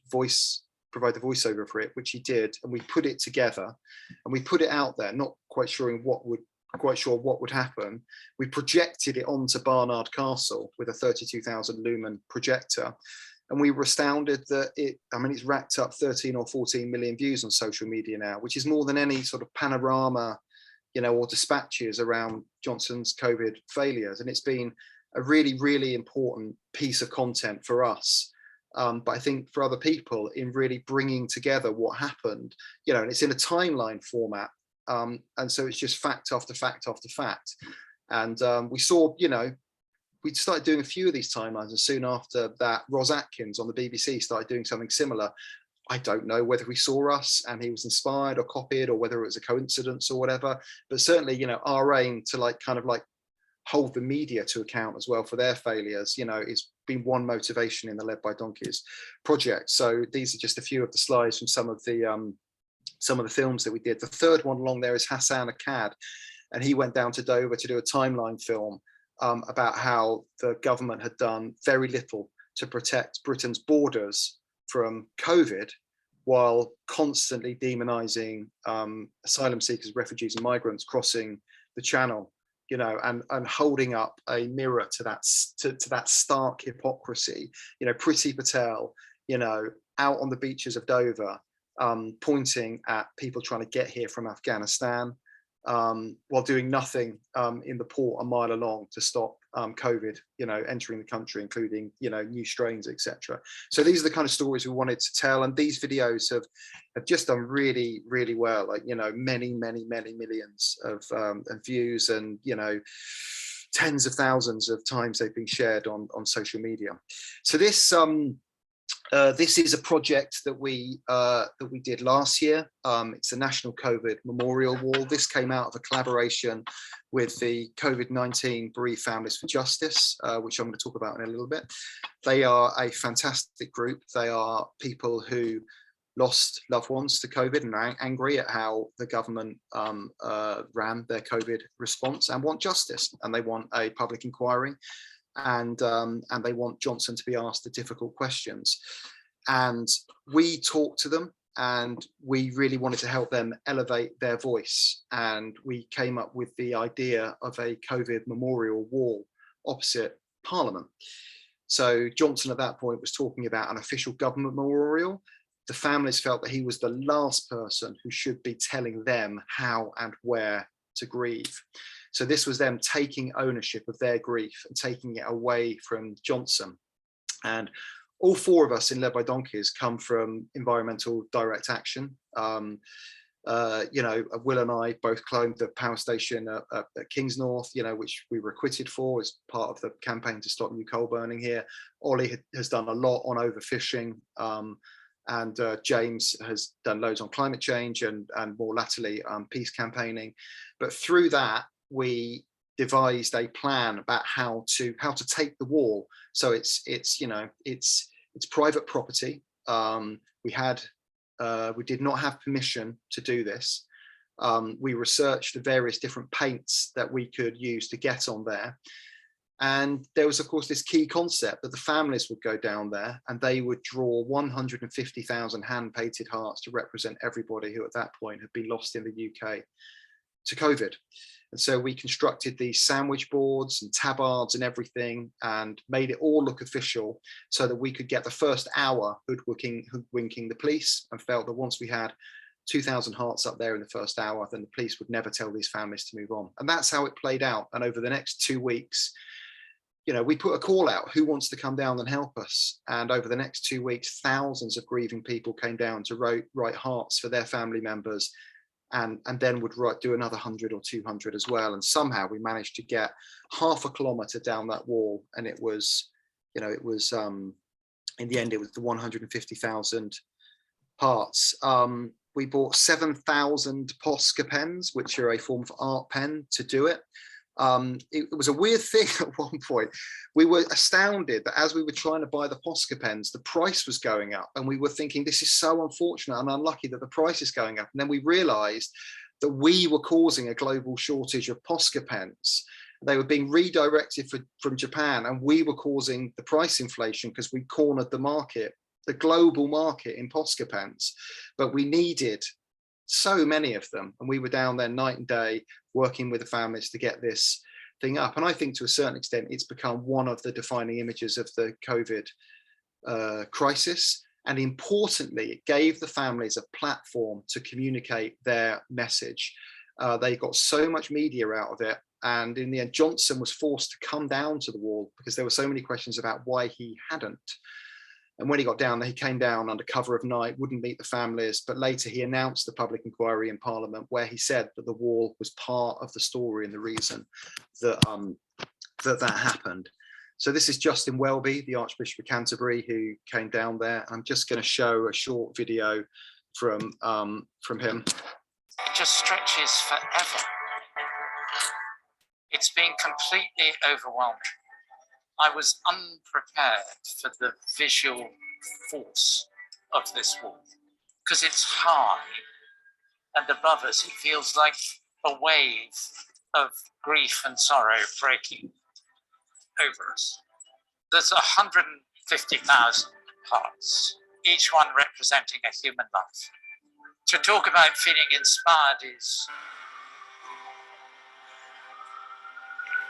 provide the voiceover for it, which he did, and we put it together and we put it out there, not quite sure what would happen. We projected it onto Barnard Castle with a 32,000 lumen projector, and we were astounded that it's racked up 13 or 14 million views on social media now, which is more than any sort of panorama, you know, or dispatches around Johnson's COVID failures. And it's been a really, really important piece of content for us. But I think for other people, in really bringing together what happened, you know, and it's in a timeline format. And so it's just fact after fact after fact. And we saw, you know, we started doing a few of these timelines, and soon after that, Ros Atkins on the BBC started doing something similar. I don't know whether he saw us and he was inspired or copied, or whether it was a coincidence or whatever, but certainly, you know, our aim to kind of hold the media to account as well for their failures, you know, it's been one motivation in the Led by Donkeys project. So these are just a few of the slides from some of the films that we did. The third one along there is Hassan Akkad, and he went down to Dover to do a timeline film about how the government had done very little to protect Britain's borders from COVID, while constantly demonizing asylum seekers, refugees and migrants crossing the Channel, you know, and holding up a mirror to that stark hypocrisy. You know, Priti Patel, you know, out on the beaches of Dover, pointing at people trying to get here from Afghanistan, while doing nothing in the port a mile along to stop COVID, you know, entering the country, including, you know, new strains, etc. So these are the kind of stories we wanted to tell, and these videos have just done really, really well. Like, you know, many millions of views, and, you know, tens of thousands of times they've been shared on social media. So this is a project that we did last year. It's the National COVID Memorial Wall. This came out of a collaboration with the COVID-19 Bereaved Families for Justice, which I'm going to talk about in a little bit. They are a fantastic group. They are people who lost loved ones to COVID and are angry at how the government ran their COVID response, and want justice, and they want a public inquiry. And they want Johnson to be asked the difficult questions. And we talked to them, and we really wanted to help them elevate their voice. And we came up with the idea of a COVID memorial wall opposite Parliament. So Johnson at that point was talking about an official government memorial. The families felt that he was the last person who should be telling them how and where to grieve. So this was them taking ownership of their grief and taking it away from Johnson. And all four of us in Led by Donkeys come from environmental direct action. You know, Will and I both claimed the power station at Kingsnorth, you know, which we were acquitted for as part of the campaign to stop new coal burning here. Ollie has done a lot on overfishing, and James has done loads on climate change and more latterly peace campaigning. But through that, we devised a plan about how to take the wall. So it's you know, it's private property. We did not have permission to do this. We researched the various different paints that we could use to get on there. And there was, of course, this key concept that the families would go down there and they would draw 150,000 hand-painted hearts to represent everybody who at that point had been lost in the UK to COVID. And so we constructed these sandwich boards and tabards and everything and made it all look official so that we could get the first hour hoodwinking the police, and felt that once we had 2,000 hearts up there in the first hour, then the police would never tell these families to move on. And that's how it played out. And over the next 2 weeks, you know, we put a call out, who wants to come down and help us? And over the next 2 weeks, thousands of grieving people came down to write hearts for their family members, and then would do another 100 or 200 as well. And somehow we managed to get half a kilometre down that wall. And it was, you know, it was, in the end, it was the 150,000 hearts. We bought 7,000 Posca pens, which are a form of art pen, to do it. It was a weird thing at one point. We were astounded that as we were trying to buy the Posca pens, the price was going up, and we were thinking, this is so unfortunate and unlucky that the price is going up. And then we realized that we were causing a global shortage of Posca pens. They were being redirected from Japan, and we were causing the price inflation because we cornered the market, the global market in Posca pens. But we needed so many of them, and we were down there night and day working with the families to get this thing up. And I think to a certain extent it's become one of the defining images of the COVID crisis. And importantly, it gave the families a platform to communicate their message. They got so much media out of it, and in the end Johnson was forced to come down to the wall because there were so many questions about why he hadn't. And when he got down there, he came down under cover of night, wouldn't meet the families, but later he announced the public inquiry in Parliament where he said that the wall was part of the story and the reason that that happened. So this is Justin Welby, the Archbishop of Canterbury, who came down there. I'm just going to show a short video from him. It just stretches forever. It's been completely overwhelming. I was unprepared for the visual force of this wall because it's high, and above us it feels like a wave of grief and sorrow breaking over us. There's 150,000 hearts, each one representing a human life. To talk about feeling inspired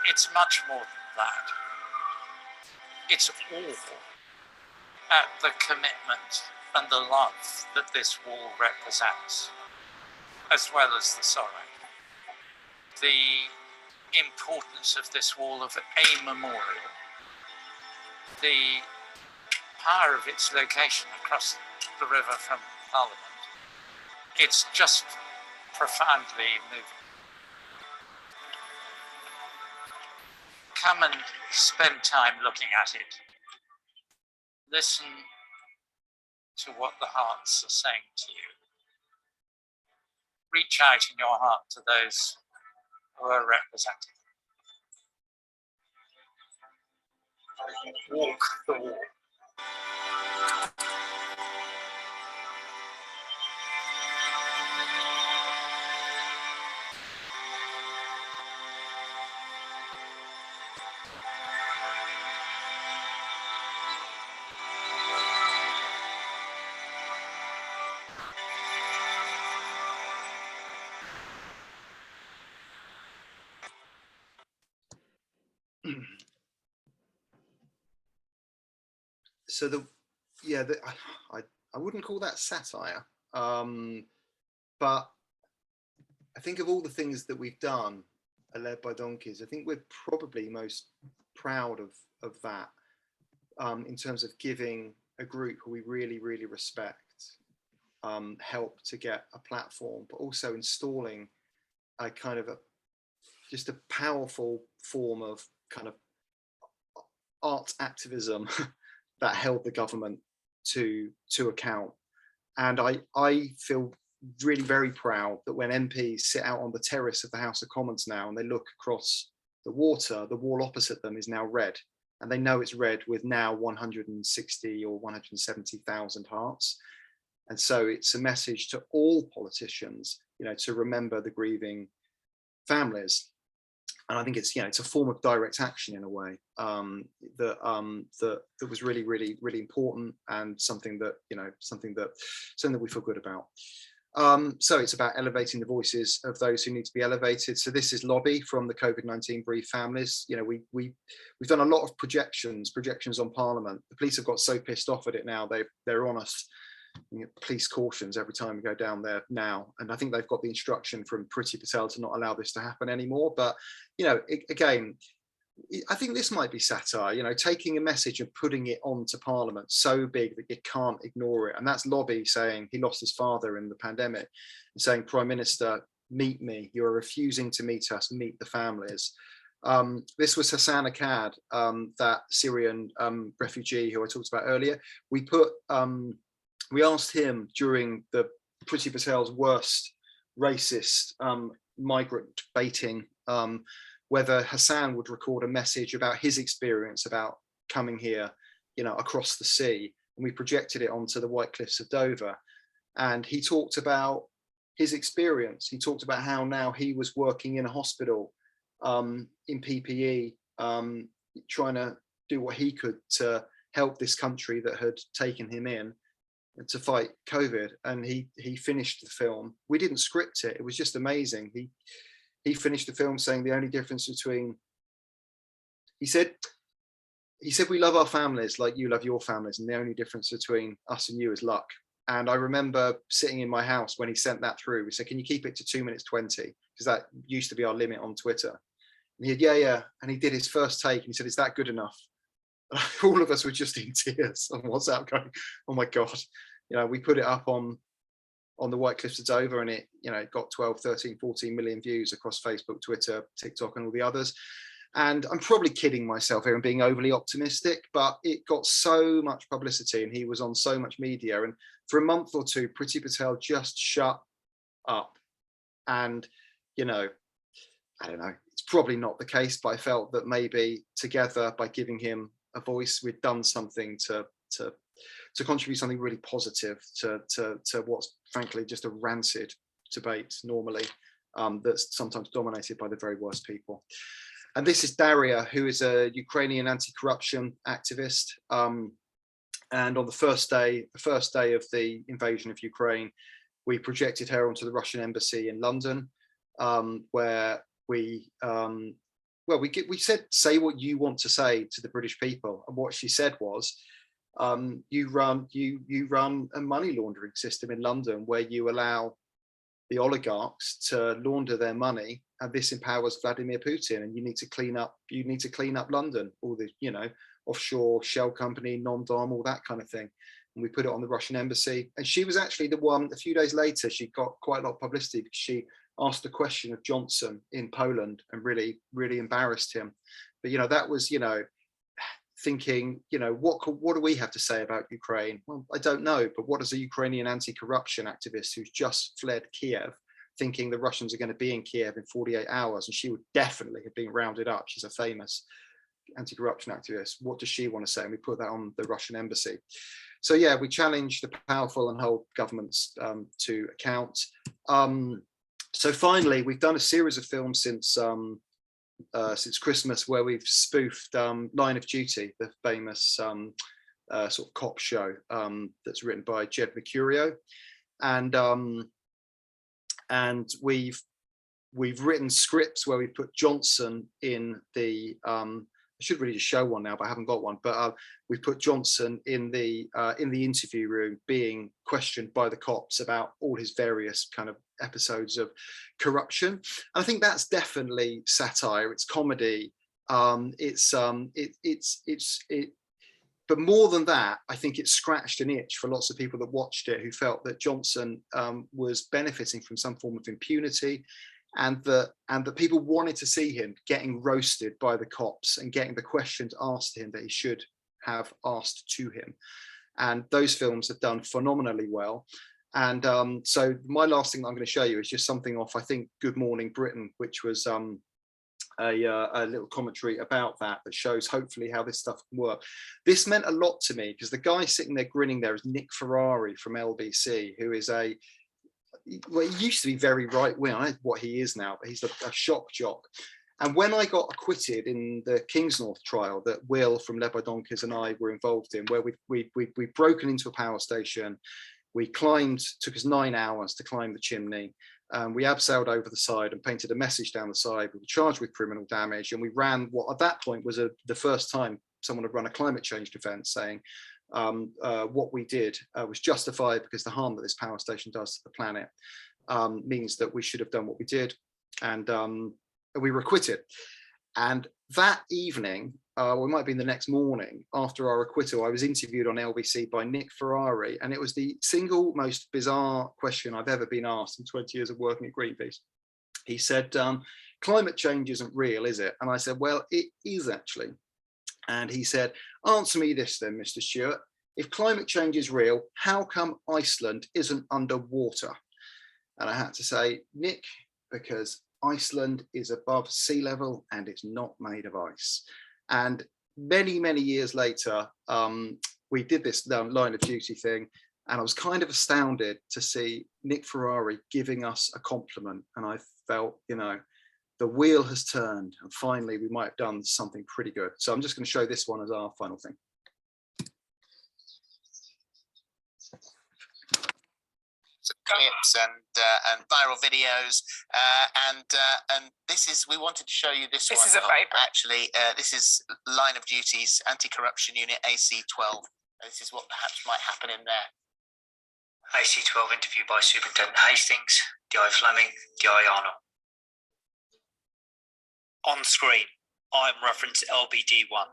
it's much more than that. It's all at the commitment and the love that this wall represents, as well as the sorrow. The importance of this wall of a memorial, the power of its location across the river from Parliament. It's just profoundly moving. Come and spend time looking at it. Listen to what the hearts are saying to you. Reach out in your heart to those who are represented. Walk the walk. So I wouldn't call that satire, but I think of all the things that we've done led by donkeys, I think we're probably most proud of that, in terms of giving a group who we really, really respect help to get a platform, but also installing a kind of just a powerful form of kind of art activism that held the government to account. And I feel really very proud that when MPs sit out on the terrace of the House of Commons now and they look across the water, the wall opposite them is now red, and they know it's red with now 160 or 170,000 hearts. And so it's a message to all politicians, to remember the grieving families. And I think it's, it's a form of direct action in a way, that was really, really, really important, and something that, something that we feel good about. So it's about elevating the voices of those who need to be elevated. So this is Lobby from the COVID-19 bereaved families. We've done a lot of projections on Parliament. The police have got so pissed off at it now, they're on us. Police cautions every time we go down there now, and I think they've got the instruction from Priti Patel to not allow this to happen anymore. But again, I think this might be satire, taking a message and putting it onto Parliament so big that you can't ignore it. And that's Lobby saying he lost his father in the pandemic, and saying, Prime Minister, meet me. You're refusing to meet us, meet the families. This was Hassan Akkad, that Syrian refugee who I talked about earlier. We asked him during the Priti Patel's worst racist migrant baiting, whether Hassan would record a message about his experience about coming here, across the sea. And we projected it onto the White Cliffs of Dover. And he talked about his experience. He talked about how now he was working in a hospital in PPE, trying to do what he could to help this country that had taken him in to fight COVID. And he finished the film. We didn't script it. It was just amazing. He finished the film saying the only difference between, he said, we love our families like you love your families, and the only difference between us and you is luck. And I remember sitting in my house when he sent that through. We said, can you keep it to 2 minutes 20? Because that used to be our limit on Twitter. And he said, yeah. And he did his first take and he said, is that good enough? All of us were just in tears on WhatsApp going, oh my God. We put it up on the White Cliffs of Dover, and it got 12, 13, 14 million views across Facebook, Twitter, TikTok, and all the others. And I'm probably kidding myself here and being overly optimistic, but it got so much publicity and he was on so much media. And for a month or two, Priti Patel just shut up. And, I don't know, it's probably not the case, but I felt that maybe together, by giving him a voice, we'd done something to contribute something really positive to what's frankly just a rancid debate normally, that's sometimes dominated by the very worst people. And this is Daria, who is a Ukrainian anti-corruption activist. And on the first day of the invasion of Ukraine, we projected her onto the Russian embassy in London, where we said, say what you want to say to the British people. And what she said was, you run a money laundering system in London where you allow the oligarchs to launder their money, and this empowers Vladimir Putin, and you need to clean up London, all the offshore shell company, non-dom, all that kind of thing. And we put it on the Russian embassy. And she was actually the one, a few days later, she got quite a lot of publicity because she asked the question of Johnson in Poland and really, really embarrassed him. But that was, thinking, what do we have to say about Ukraine? Well, I don't know, but what does a Ukrainian anti-corruption activist who's just fled Kiev, thinking the Russians are going to be in Kiev in 48 hours, and she would definitely have been rounded up. She's a famous anti-corruption activist. What does she want to say? And we put that on the Russian embassy. So yeah, we challenge the powerful and hold governments to account. So finally, we've done a series of films since Christmas, where we've spoofed Line of Duty, the famous sort of cop show that's written by Jed Mercurio, and we've written scripts where we put Johnson in the I should really just show one now, but I haven't got one. But we put Johnson in the interview room, being questioned by the cops about all his various kind of episodes of corruption. And I think that's definitely satire. It's comedy. but more than that, I think it scratched an itch for lots of people that watched it, who felt that Johnson was benefiting from some form of impunity, and that people wanted to see him getting roasted by the cops and getting the questions asked to him that he should have asked to him. And those films have done phenomenally well. And so my last thing I'm going to show you is just something off, I think, Good Morning Britain, which was a little commentary about that shows hopefully how this stuff can work. This meant a lot to me because the guy sitting there grinning there is Nick Ferrari from LBC, who is well, he used to be very right-wing. I don't know what he is now, but he's a shock jock. And when I got acquitted in the Kingsnorth trial that Will from Led by Donkeys and I were involved in, where we'd broken into a power station, we climbed, took us 9 hours to climb the chimney. We abseiled over the side and painted a message down the side. We were charged with criminal damage, and we ran what at that point was the first time someone had run a climate change defence, saying what we did was justified because the harm that this power station does to the planet means that we should have done what we did, and we were acquitted. And that evening, or it might have been the next morning after our acquittal, I was interviewed on LBC by Nick Ferrari, and it was the single most bizarre question I've ever been asked in 20 years of working at Greenpeace. He said, climate change isn't real, is it? And I said, well, it is actually. And he said, answer me this then, Mr. Stewart. If climate change is real, how come Iceland isn't underwater? And I had to say, Nick, because Iceland is above sea level and it's not made of ice. And many, many years later, we did this line of duty thing, and I was kind of astounded to see Nick Ferrari giving us a compliment. And I felt, you know, the wheel has turned, and finally we might have done something pretty good. So I'm just going to show this one as our final thing. Clips and viral videos, and this is, we wanted to show you this one. This is a favourite. Actually, this is Line of Duty's Anti-Corruption Unit AC12. This is what perhaps might happen in there. AC12 interview by Superintendent Hastings, DI Fleming, DI Arnold. On screen, item reference LBD1.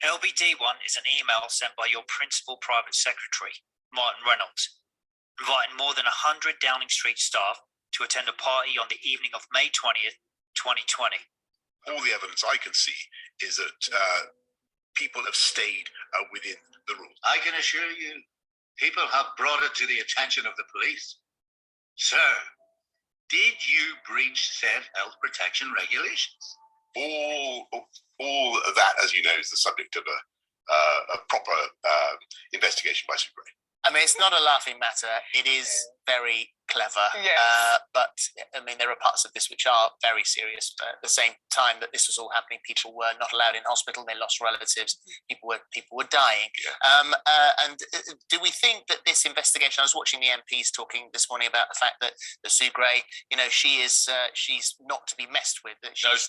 LBD1 is an email sent by your principal private secretary, Martin Reynolds, inviting more than 100 Downing Street staff to attend a party on the evening of May 20th, 2020. All the evidence I can see is that people have stayed within the rules. I can assure you, people have brought it to the attention of the police. Sir, did you breach said health protection regulations? All of that, as you know, is the subject of a proper investigation by Super 8. I mean, it's not a laughing matter. It is very clever. Yes. But I mean, there are parts of this which are very serious. But at the same time that this was all happening, people were not allowed in hospital. They lost relatives. People were dying. Yeah. And do we think that this investigation? I was watching the MPs talking this morning about the fact that the Sue Gray, you know, she's not to be messed with. That she's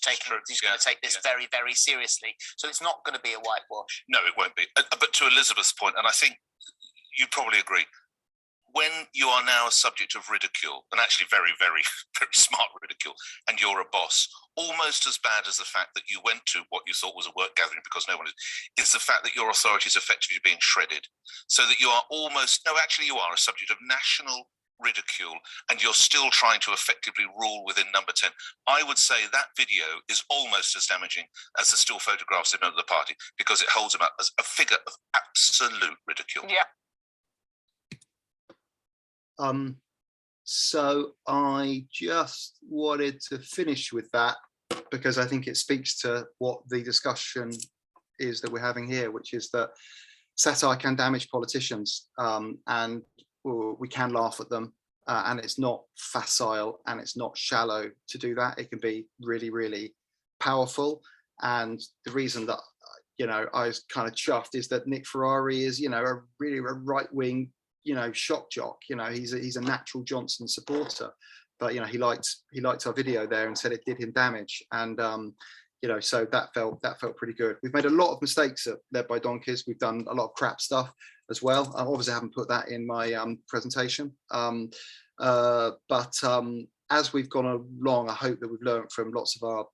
going to take this very, very seriously. So it's not going to be a whitewash. No, it won't be. But to Elizabeth's point, and I think you'd probably agree, when you are now a subject of ridicule, and actually very, very, very smart ridicule, and you're a boss, almost as bad as the fact that you went to what you thought was a work gathering because no one is the fact that your authority is effectively being shredded. So that you are almost, no, actually you are a subject of national ridicule, and you're still trying to effectively rule within number 10. I would say that video is almost as damaging as the still photographs of the party, because it holds him up as a figure of absolute ridicule. Yeah. So I just wanted to finish with that because I think it speaks to what the discussion is that we're having here, which is that satire can damage politicians, and we can laugh at them, and it's not facile and it's not shallow to do that. It can be really, really powerful. And the reason that, you know, I was kind of chuffed is that Nick Ferrari is, you know, a really right-wing, you know, shock jock. You know, he's a natural Johnson supporter, but you know, he liked our video there and said it did him damage, and you know, so that felt pretty good. We've made a lot of mistakes at Led by Donkeys. We've done a lot of crap stuff as well. I obviously haven't put that in my presentation, but as we've gone along, I hope that we've learned from lots of our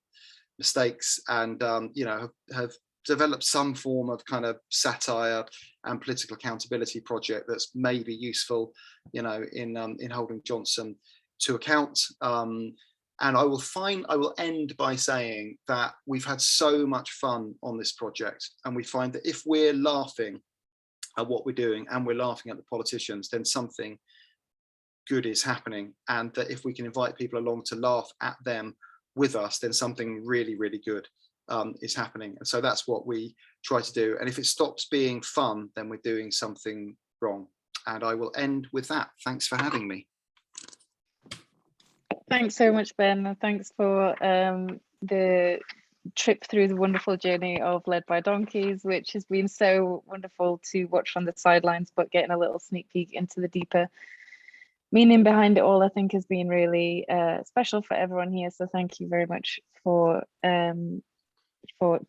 mistakes, and you know, have develop some form of kind of satire and political accountability project that's maybe useful, you know, in holding Johnson to account. And I will end by saying that we've had so much fun on this project, and we find that if we're laughing at what we're doing and we're laughing at the politicians, then something good is happening, and that if we can invite people along to laugh at them with us, then something really, really good is happening. And so that's what we try to do. And if it stops being fun, then we're doing something wrong. And I will end with that. Thanks for having me. Thanks so much, Ben. Thanks for the trip through the wonderful journey of Led by Donkeys, which has been so wonderful to watch from the sidelines, but getting a little sneak peek into the deeper meaning behind it all, I think, has been really special for everyone here. So thank you very much for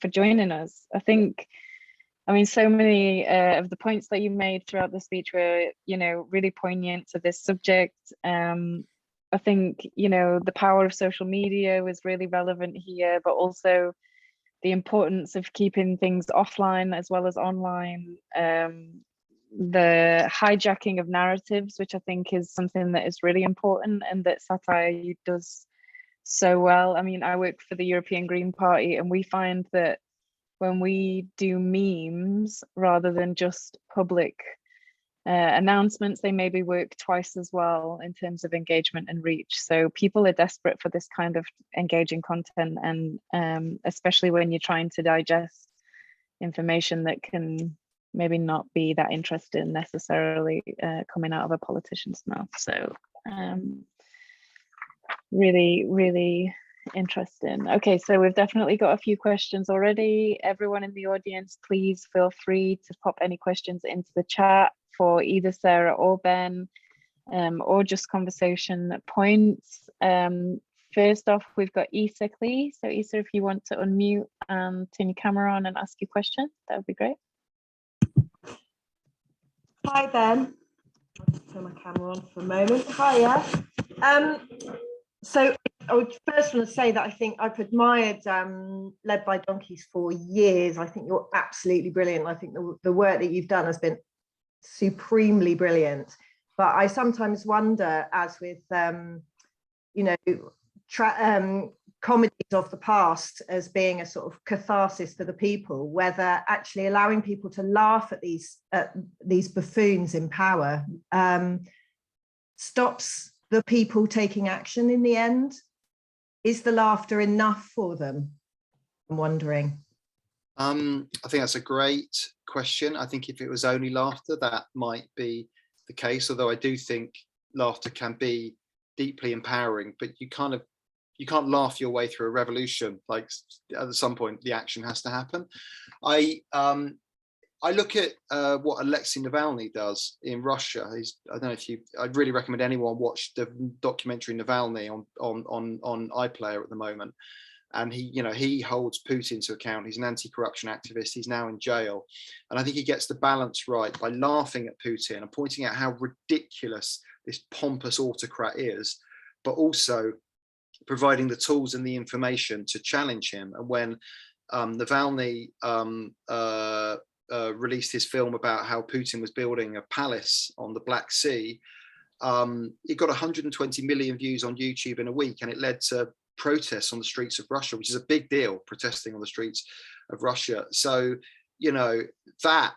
joining us. I think, I mean, so many of the points that you made throughout the speech were, you know, really poignant to this subject. I think, you know, the power of social media was really relevant here, but also the importance of keeping things offline as well as online. The hijacking of narratives, which I think is something that is really important and that Satire does so well. I mean, I work for the European Green Party, and we find that when we do memes rather than just public announcements, they maybe work twice as well in terms of engagement and reach. So people are desperate for this kind of engaging content, and especially when you're trying to digest information that can maybe not be that interesting necessarily coming out of a politician's mouth. So really, really interesting. Okay, so we've definitely got a few questions already. Everyone in the audience, please feel free to pop any questions into the chat for either Sarah or Ben, or just conversation points. First off, we've got Issa Clee. So Issa, if you want to unmute and turn your camera on and ask your question, that would be great. Hi, Ben. I'll just turn my camera on for a moment. Hiya. So I would first want to say that I think I've admired Led by Donkeys for years. I think you're absolutely brilliant. I think the work that you've done has been supremely brilliant. But I sometimes wonder, as with, you know, comedies of the past as being a sort of catharsis for the people, whether actually allowing people to laugh at these buffoons in power stops the people taking action in the end. Is the laughter enough for them? I'm wondering. I think that's a great question. I think if it was only laughter, that might be the case, although I do think laughter can be deeply empowering, but you can't laugh your way through a revolution. Like, at some point the action has to happen. I look at what Alexei Navalny does in Russia. I don't know if I'd really recommend anyone watch the documentary Navalny on iPlayer at the moment. And he holds Putin to account. He's an anti-corruption activist. He's now in jail. And I think he gets the balance right by laughing at Putin and pointing out how ridiculous this pompous autocrat is, but also providing the tools and the information to challenge him. And when Navalny released his film about how Putin was building a palace on the Black Sea, it got 120 million views on YouTube in a week, and it led to protests on the streets of Russia, which is a big deal, protesting on the streets of Russia. So, you know, that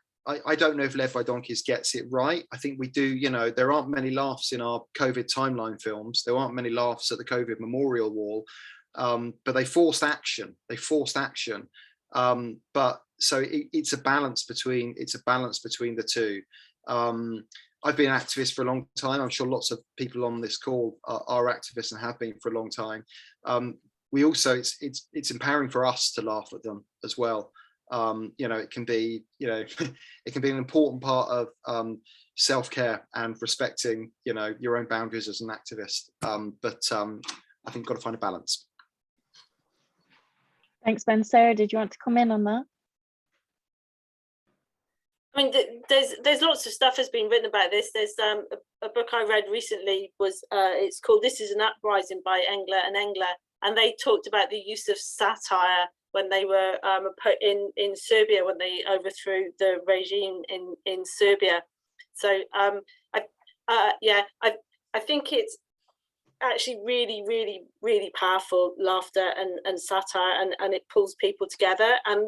I don't know if Led by Donkeys gets it right. I think we do, you know, there aren't many laughs in our COVID timeline films. There aren't many laughs at the COVID memorial wall, but they forced action. But so it's a balance between the two. I've been an activist for a long time. I'm sure lots of people on this call are activists and have been for a long time. We also, it's empowering for us to laugh at them as well. You know, it can be, you know, it can be an important part of self-care and respecting, you know, your own boundaries as an activist. But I think you've got to find a balance. Thanks, Ben. Sarah, did you want to come in on that? I mean, there's lots of stuff has been written about this. There's a book I read recently was it's called "This Is an Uprising" by Engler and Engler, and they talked about the use of satire when they were in Serbia, when they overthrew the regime in Serbia. So I think it's actually really, really, really powerful, laughter and satire, and it pulls people together. And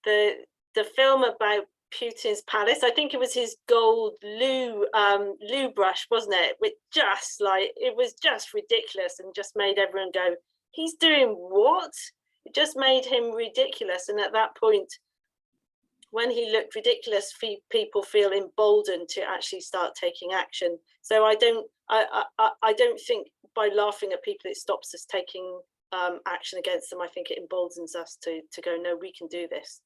the film about Putin's palace, I think it was his gold loo brush, wasn't it? With it was just ridiculous, and just made everyone go, he's doing what? It just made him ridiculous. And at that point, when he looked ridiculous, people feel emboldened to actually start taking action. So I don't think by laughing at people it stops us taking action against them. I think it emboldens us to go, no, we can do this.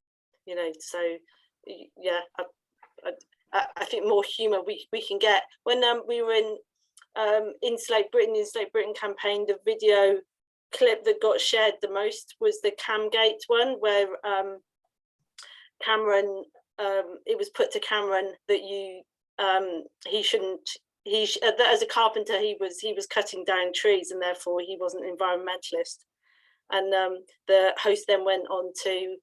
So yeah, I think more humour we can get. When we were in Insulate Britain campaign, the video clip that got shared the most was the Camgate one, where Cameron, it was put to Cameron that that as a carpenter he was cutting down trees, and therefore he wasn't an environmentalist. And the host then went on to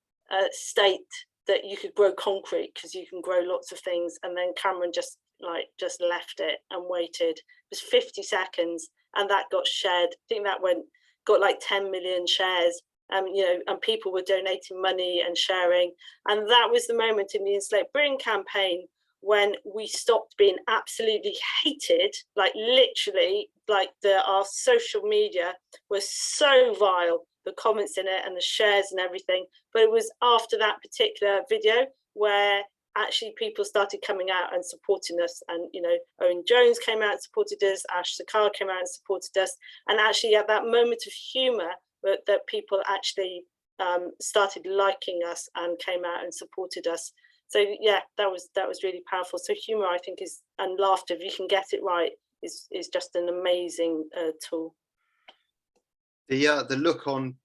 state that you could grow concrete because you can grow lots of things, and then Cameron just left it and waited. It was 50 seconds, and that got shared. I think that got like 10 million shares. And people were donating money and sharing, and that was the moment in the Insulate Britain campaign when we stopped being absolutely hated, like literally, like our social media was so vile, the comments in it and the shares and everything. But it was after that particular video where actually people started coming out and supporting us, and Owen Jones came out and supported us, Ash Sakar came out and supported us, and actually at that moment of humour that people actually started liking us and came out and supported us. So yeah, that was really powerful. So humour, I think, and laughter, if you can get it right, is just an amazing tool. The look on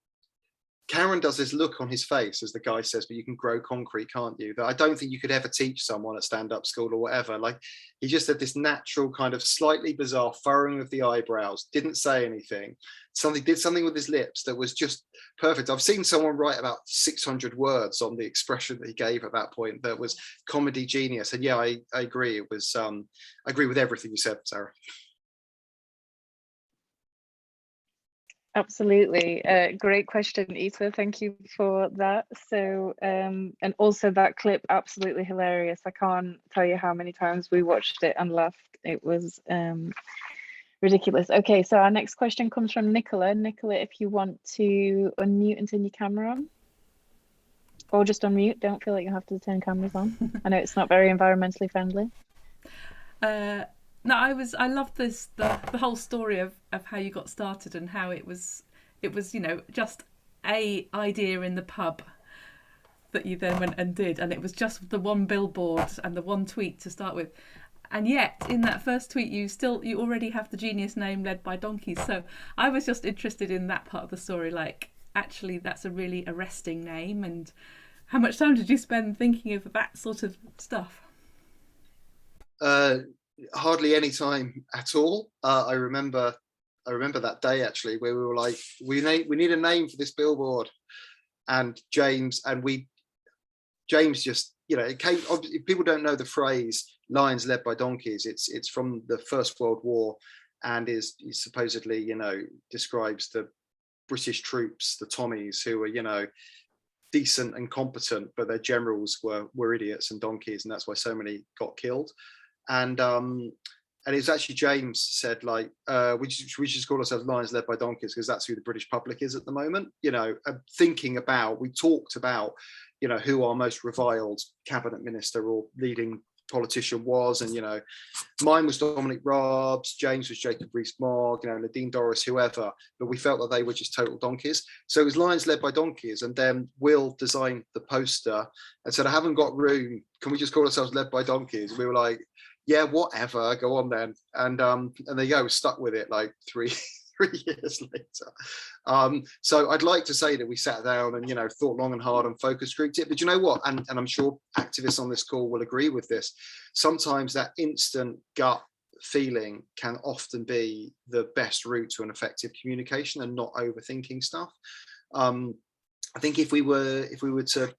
Cameron does this look on his face as the guy says, but you can grow concrete, can't you? That I don't think you could ever teach someone at stand-up school or whatever. Like, he just had this natural kind of slightly bizarre furrowing of the eyebrows, didn't say anything, did something with his lips that was just perfect. I've seen someone write about 600 words on the expression that he gave at that point that was comedy genius. And yeah, I agree. It was, I agree with everything you said, Sarah. Absolutely. Great question, Ita. Thank you for that. So, and also that clip, absolutely hilarious. I can't tell you how many times we watched it and laughed. It was ridiculous. Okay, so our next question comes from Nicola. Nicola, if you want to unmute and turn your camera on, or just unmute, don't feel like you have to turn cameras on. I know it's not very environmentally friendly. No, I loved the whole story of how you got started and how it was just a idea in the pub that you then went and did, and it was just the one billboard and the one tweet to start with, and yet in that first tweet you already have the genius name Led by Donkeys. So I was just interested in that part of the story, like actually that's a really arresting name, and how much time did you spend thinking of that sort of stuff? Hardly any time at all. I remember that day actually where we were like, we need a name for this billboard, and James just, it came. If people don't know the phrase "lions led by donkeys," it's from the First World War, and is supposedly, describes the British troops, the Tommies, who were, decent and competent, but their generals were idiots and donkeys, and that's why so many got killed. And it was actually James said, like, we should call ourselves Lions Led by Donkeys, because that's who the British public is at the moment. We talked about, who our most reviled cabinet minister or leading politician was, and mine was Dominic Raab's, James was Jacob Rees-Mogg, Nadine Dorries, whoever, but we felt that they were just total donkeys. So it was Lions Led by Donkeys, and then Will designed the poster and said, I haven't got room, can we just call ourselves Led by Donkeys? And we were like, yeah, whatever, go on then. And there you go, stuck with it like three years later. So I'd like to say that we sat down and thought long and hard and focus grouped it, but you know what, and I'm sure activists on this call will agree with this, sometimes that instant gut feeling can often be the best route to an effective communication and not overthinking stuff. I think if we were to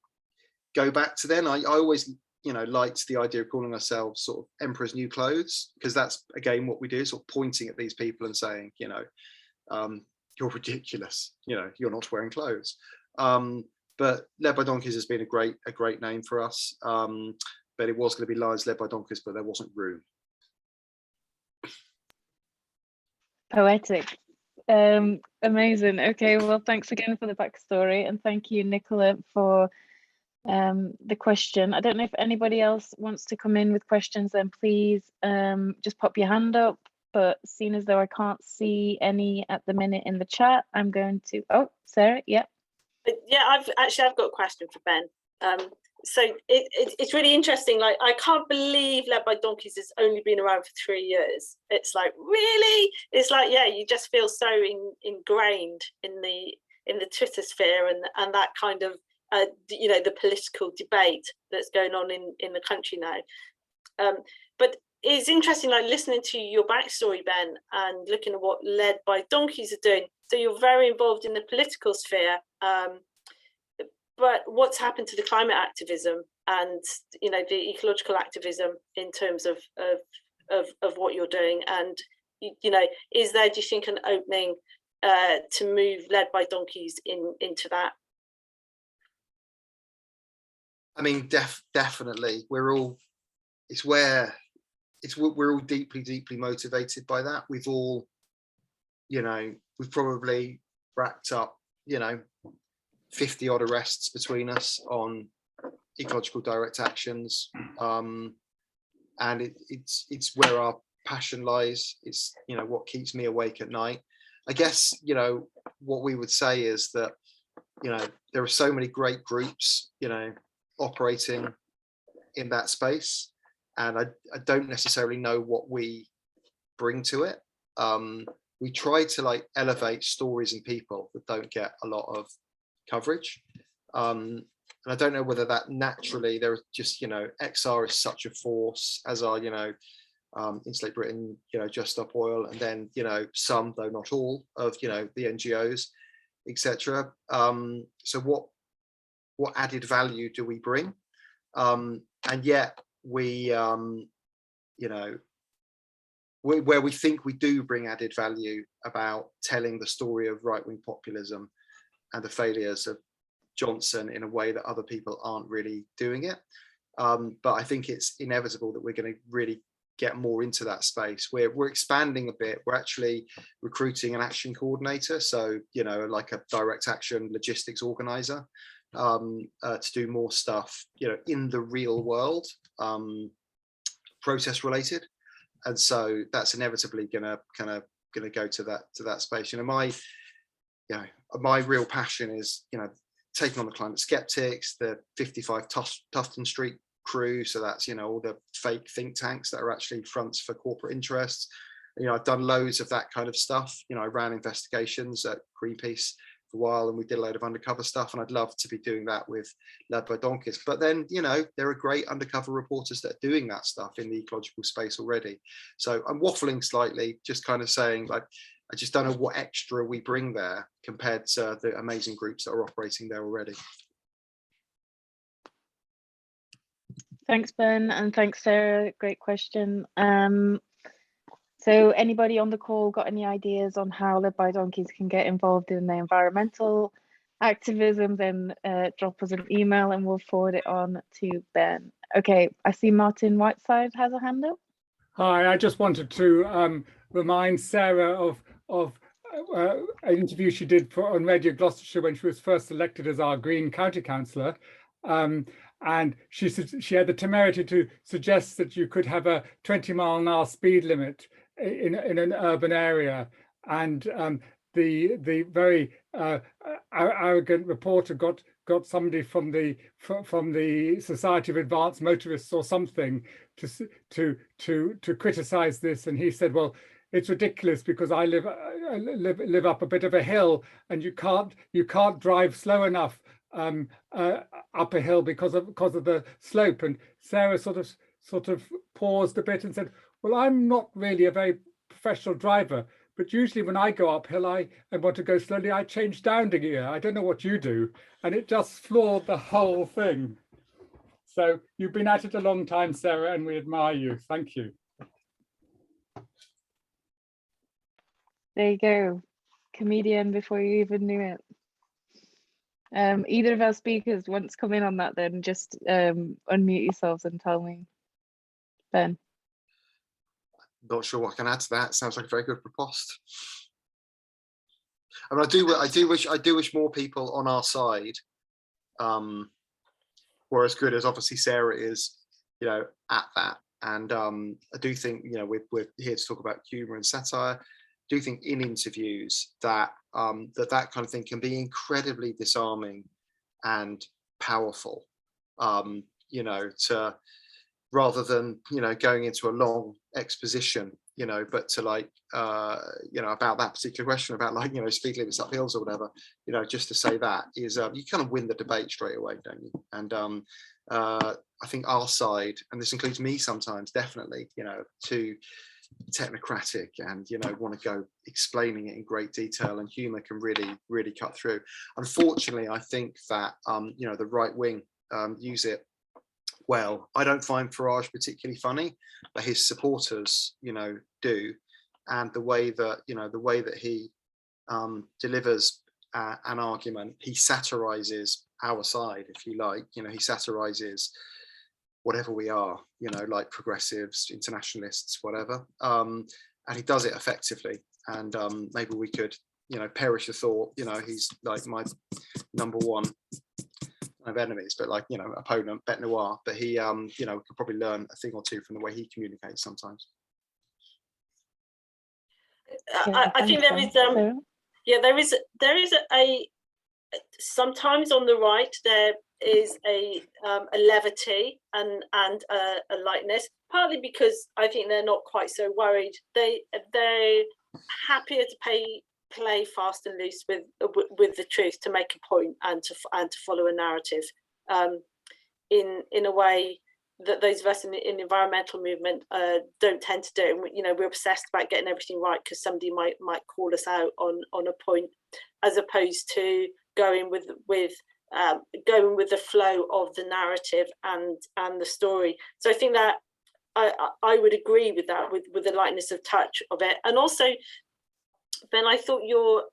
go back to then, I always, you know, liked the idea of calling ourselves sort of Emperor's New Clothes, because that's again what we do, sort of pointing at these people and saying, you know, you're ridiculous, you know, you're not wearing clothes. But Led by Donkeys has been a great name for us. But it was going to be Lions Led by Donkeys, but there wasn't room. Poetic. Amazing. Okay, well, thanks again for the backstory, and thank you, Nicola, for the question. I don't know if anybody else wants to come in with questions, then please just pop your hand up. But seeing as though I can't see any at the minute in the chat, I'm going to, oh, Sarah, yeah. Yeah, I've got a question for Ben. So it's really interesting. Like, I can't believe Led by Donkeys has only been around for 3 years. It's like, really? It's like, yeah, you just feel so ingrained in the Twitter sphere and that kind of you know, the political debate that's going on in the country now. But it's interesting, like, listening to your backstory, Ben, and looking at what Led by Donkeys are doing. So you're very involved in the political sphere. But what's happened to the climate activism and, you know, the ecological activism in terms of what you're doing? And, you know, is there, do you think, an opening to move Led by Donkeys into that? I mean, definitely. We're all deeply motivated by that. We've all, you know, we've probably racked up, you know, 50 odd arrests between us on ecological direct actions, and it's where our passion lies. It's, you know, what keeps me awake at night. I guess, you know, what we would say is that, you know, there are so many great groups, you know, operating in that space, and I don't necessarily know what we bring to it. We try to, like, elevate stories and people that don't get a lot of coverage, and I don't know whether that naturally, there are just, you know, XR is such a force, as are, you know, Insulate Britain, you know, Just Stop Oil, and then, you know, some, though not all, of, you know, the NGOs, etc. So what added value do we bring? And yet we, you know, where we think we do bring added value about telling the story of right-wing populism and the failures of Johnson in a way that other people aren't really doing it. But I think it's inevitable that we're going to really get more into that space. We're expanding a bit. We're actually recruiting an action coordinator, so, you know, like a direct action logistics organizer, to do more stuff, you know, in the real world, protest related. And so that's inevitably gonna go to that space. You know, my real passion is, you know, taking on the climate skeptics, the 55 Tufton Street crew. So that's, you know, all the fake think tanks that are actually fronts for corporate interests. You know, I've done loads of that kind of stuff. You know, I ran investigations at Greenpeace for a while, and we did a load of undercover stuff, and I'd love to be doing that with Led by Donkeys. But then, you know, there are great undercover reporters that are doing that stuff in the ecological space already. So I'm waffling slightly, just kind of saying, like, I just don't know what extra we bring there compared to the amazing groups that are operating there already. Thanks, Ben, and thanks, Sarah. Great question. So anybody on the call got any ideas on how Led by Donkeys can get involved in the environmental activism, then drop us an email and we'll forward it on to Ben. Okay, I see Martin Whiteside has a hand up. Hi, I just wanted to remind Sarah of an interview she did on Radio Gloucestershire when she was first elected as our Green County Councillor. And she had the temerity to suggest that you could have a 20-mile-an-hour speed limit in an urban area, and the very arrogant reporter got somebody from the Society of Advanced Motorists or something to criticize this, and he said, well, it's ridiculous because I live up a bit of a hill, and you can't drive slow enough up a hill because of the slope. And Sarah sort of paused a bit and said, well, I'm not really a very professional driver, but usually when I go uphill, I want to go slowly, I change down to gear. I don't know what you do, and it just floored the whole thing. So you've been at it a long time, Sarah, and we admire you. Thank you. There you go. Comedian before you even knew it. Either of our speakers wants to come in on that, then just unmute yourselves and tell me. Ben. Not sure what I can add to that. Sounds like a very good riposte. I mean, I do wish more people on our side were as good as obviously Sarah is, you know, at that. And I do think, you know, we're here to talk about humour and satire. I do think in interviews that that kind of thing can be incredibly disarming and powerful. You know, to rather than, you know, going into a long exposition, you know, but to like, you know, about that particular question about like, you know, speed limits up hills or whatever, you know, just to say that is, you kind of win the debate straight away, don't you? And I think our side, and this includes me sometimes, definitely, you know, too technocratic and, you know, want to go explaining it in great detail, and humour can really cut through. Unfortunately, I think that, you know, the right wing use it well. I don't find Farage particularly funny, but his supporters, you know, do. And the way that, you know, the way that he delivers an argument, he satirizes our side, if you like. You know, he satirizes whatever we are, you know, like progressives, internationalists, whatever. And he does it effectively. And maybe we could, you know, perish the thought, you know, he's like my number one of enemies, but like, you know, opponent, Bête Noire, but he, you know, could probably learn a thing or two from the way he communicates sometimes. I think there is, yeah, there is a sometimes on the right there is a levity and a lightness, partly because I think they're not quite so worried. They're happier to play fast and loose with the truth, to make a point and to follow a narrative in a way that those of us in the environmental movement don't tend to do. And, you know, we're obsessed about getting everything right because somebody might call us out on a point, as opposed to going with the flow of the narrative and the story. So I think that I would agree with that, with the lightness of touch of it. And also, Ben, I thought your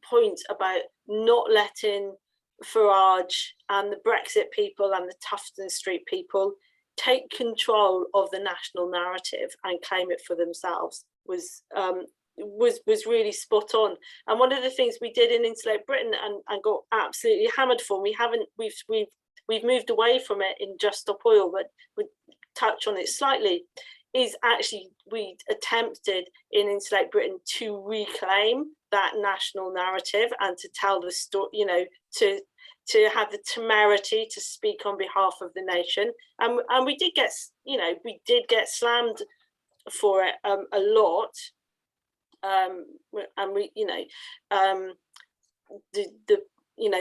point about not letting Farage and the Brexit people and the Tufton Street people take control of the national narrative and claim it for themselves was really spot on. And one of the things we did in Insulate Britain and got absolutely hammered for, we've moved away from it in Just Stop Oil, but we touch on it slightly, is actually we attempted in Insulate Britain to reclaim that national narrative and to tell the story, you know, to have the temerity to speak on behalf of the nation. And we did get, you know, slammed for it a lot. And we, you know,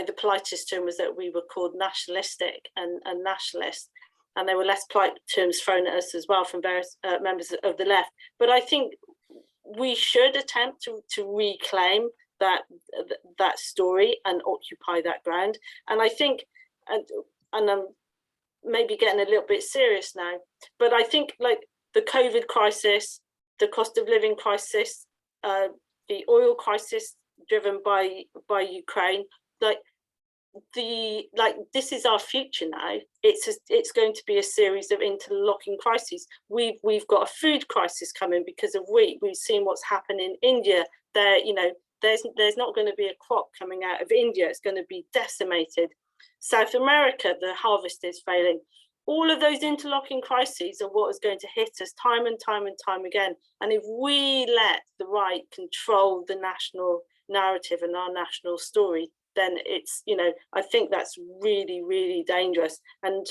the politest term was that we were called nationalistic and nationalist, and there were less polite terms thrown at us as well from various members of the left. But I think we should attempt to reclaim that story and occupy that ground. And I think, and I'm maybe getting a little bit serious now, but I think like the COVID crisis, the cost of living crisis, the oil crisis driven by Ukraine, this is our future now. It's going to be a series of interlocking crises. We've got a food crisis coming because of wheat. We've seen what's happened in India. There, you know, there's not going to be a crop coming out of India. It's going to be decimated. South America, the harvest is failing. All of those interlocking crises are what is going to hit us time and time and time again. And if we let the right control the national narrative and our national story, then it's, you know, I think that's really, really dangerous. And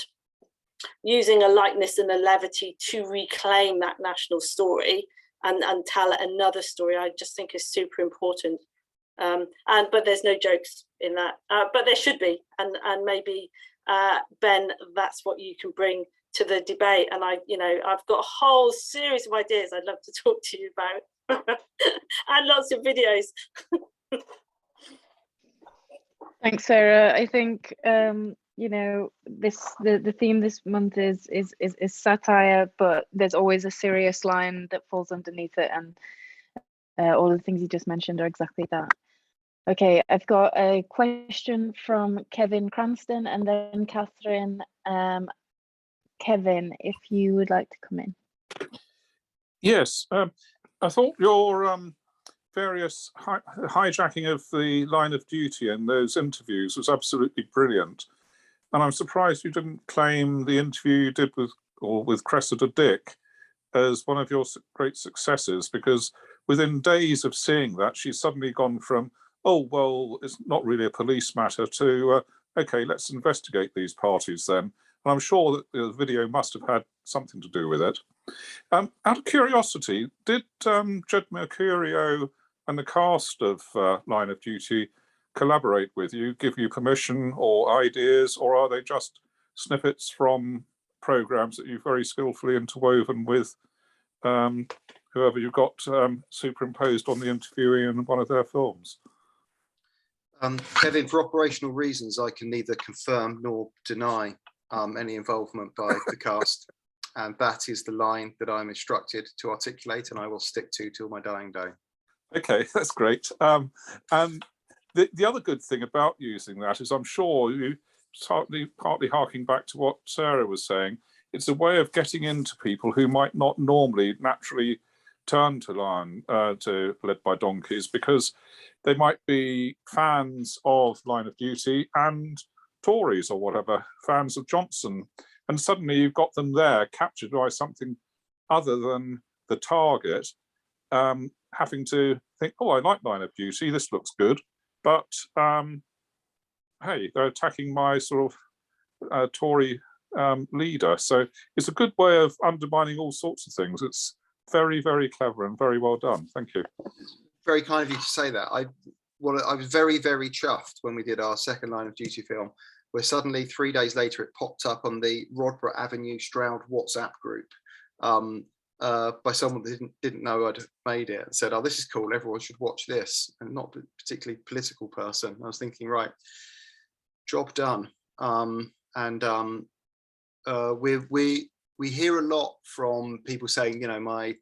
using a lightness and a levity to reclaim that national story and tell another story, I just think is super important. But there's no jokes in that, but there should be. And maybe, Ben, that's what you can bring to the debate. And I've got a whole series of ideas I'd love to talk to you about and lots of videos. Thanks, Sarah. I think you know, the theme this month is satire, but there's always a serious line that falls underneath it, and all the things you just mentioned are exactly that. Okay, I've got a question from Kevin Cranston and then Catherine. Kevin, if you would like to come in. Yes, I thought your various hijacking of the line of duty in those interviews was absolutely brilliant. And I'm surprised you didn't claim the interview you did with Cressida Dick as one of your great successes, because within days of seeing that, she's suddenly gone from, oh, well, it's not really a police matter, to, okay, let's investigate these parties then. And I'm sure that the video must have had something to do with it. Out of curiosity, did Jed Mercurio and the cast of Line of Duty collaborate with you, give you permission or ideas, or are they just snippets from programs that you've very skillfully interwoven with whoever you got superimposed on the interviewee in one of their films? Kevin, for operational reasons, I can neither confirm nor deny any involvement by the cast, and that is the line that I'm instructed to articulate, and I will stick to till my dying day. Okay, that's great. And the other good thing about using that is, I'm sure you partly harking back to what Sarah was saying, it's a way of getting into people who might not normally naturally turn to Led by Donkeys, because they might be fans of Line of Duty and Tories or whatever, fans of Johnson, and suddenly you've got them there captured by something other than the target, having to think, oh, I like Line of Duty, this looks good, but hey, they're attacking my sort of Tory leader. So it's a good way of undermining all sorts of things. It's very, very clever and very well done. Thank you. Very kind of you to say that. I was very, very chuffed when we did our second Line of Duty film, where suddenly 3 days later it popped up on the Rodborough Avenue Stroud WhatsApp group by someone that didn't know I'd made it, and said, oh, this is cool, everyone should watch this, and not a particularly political person. I was thinking, right, job done. We hear a lot from people saying, you know, my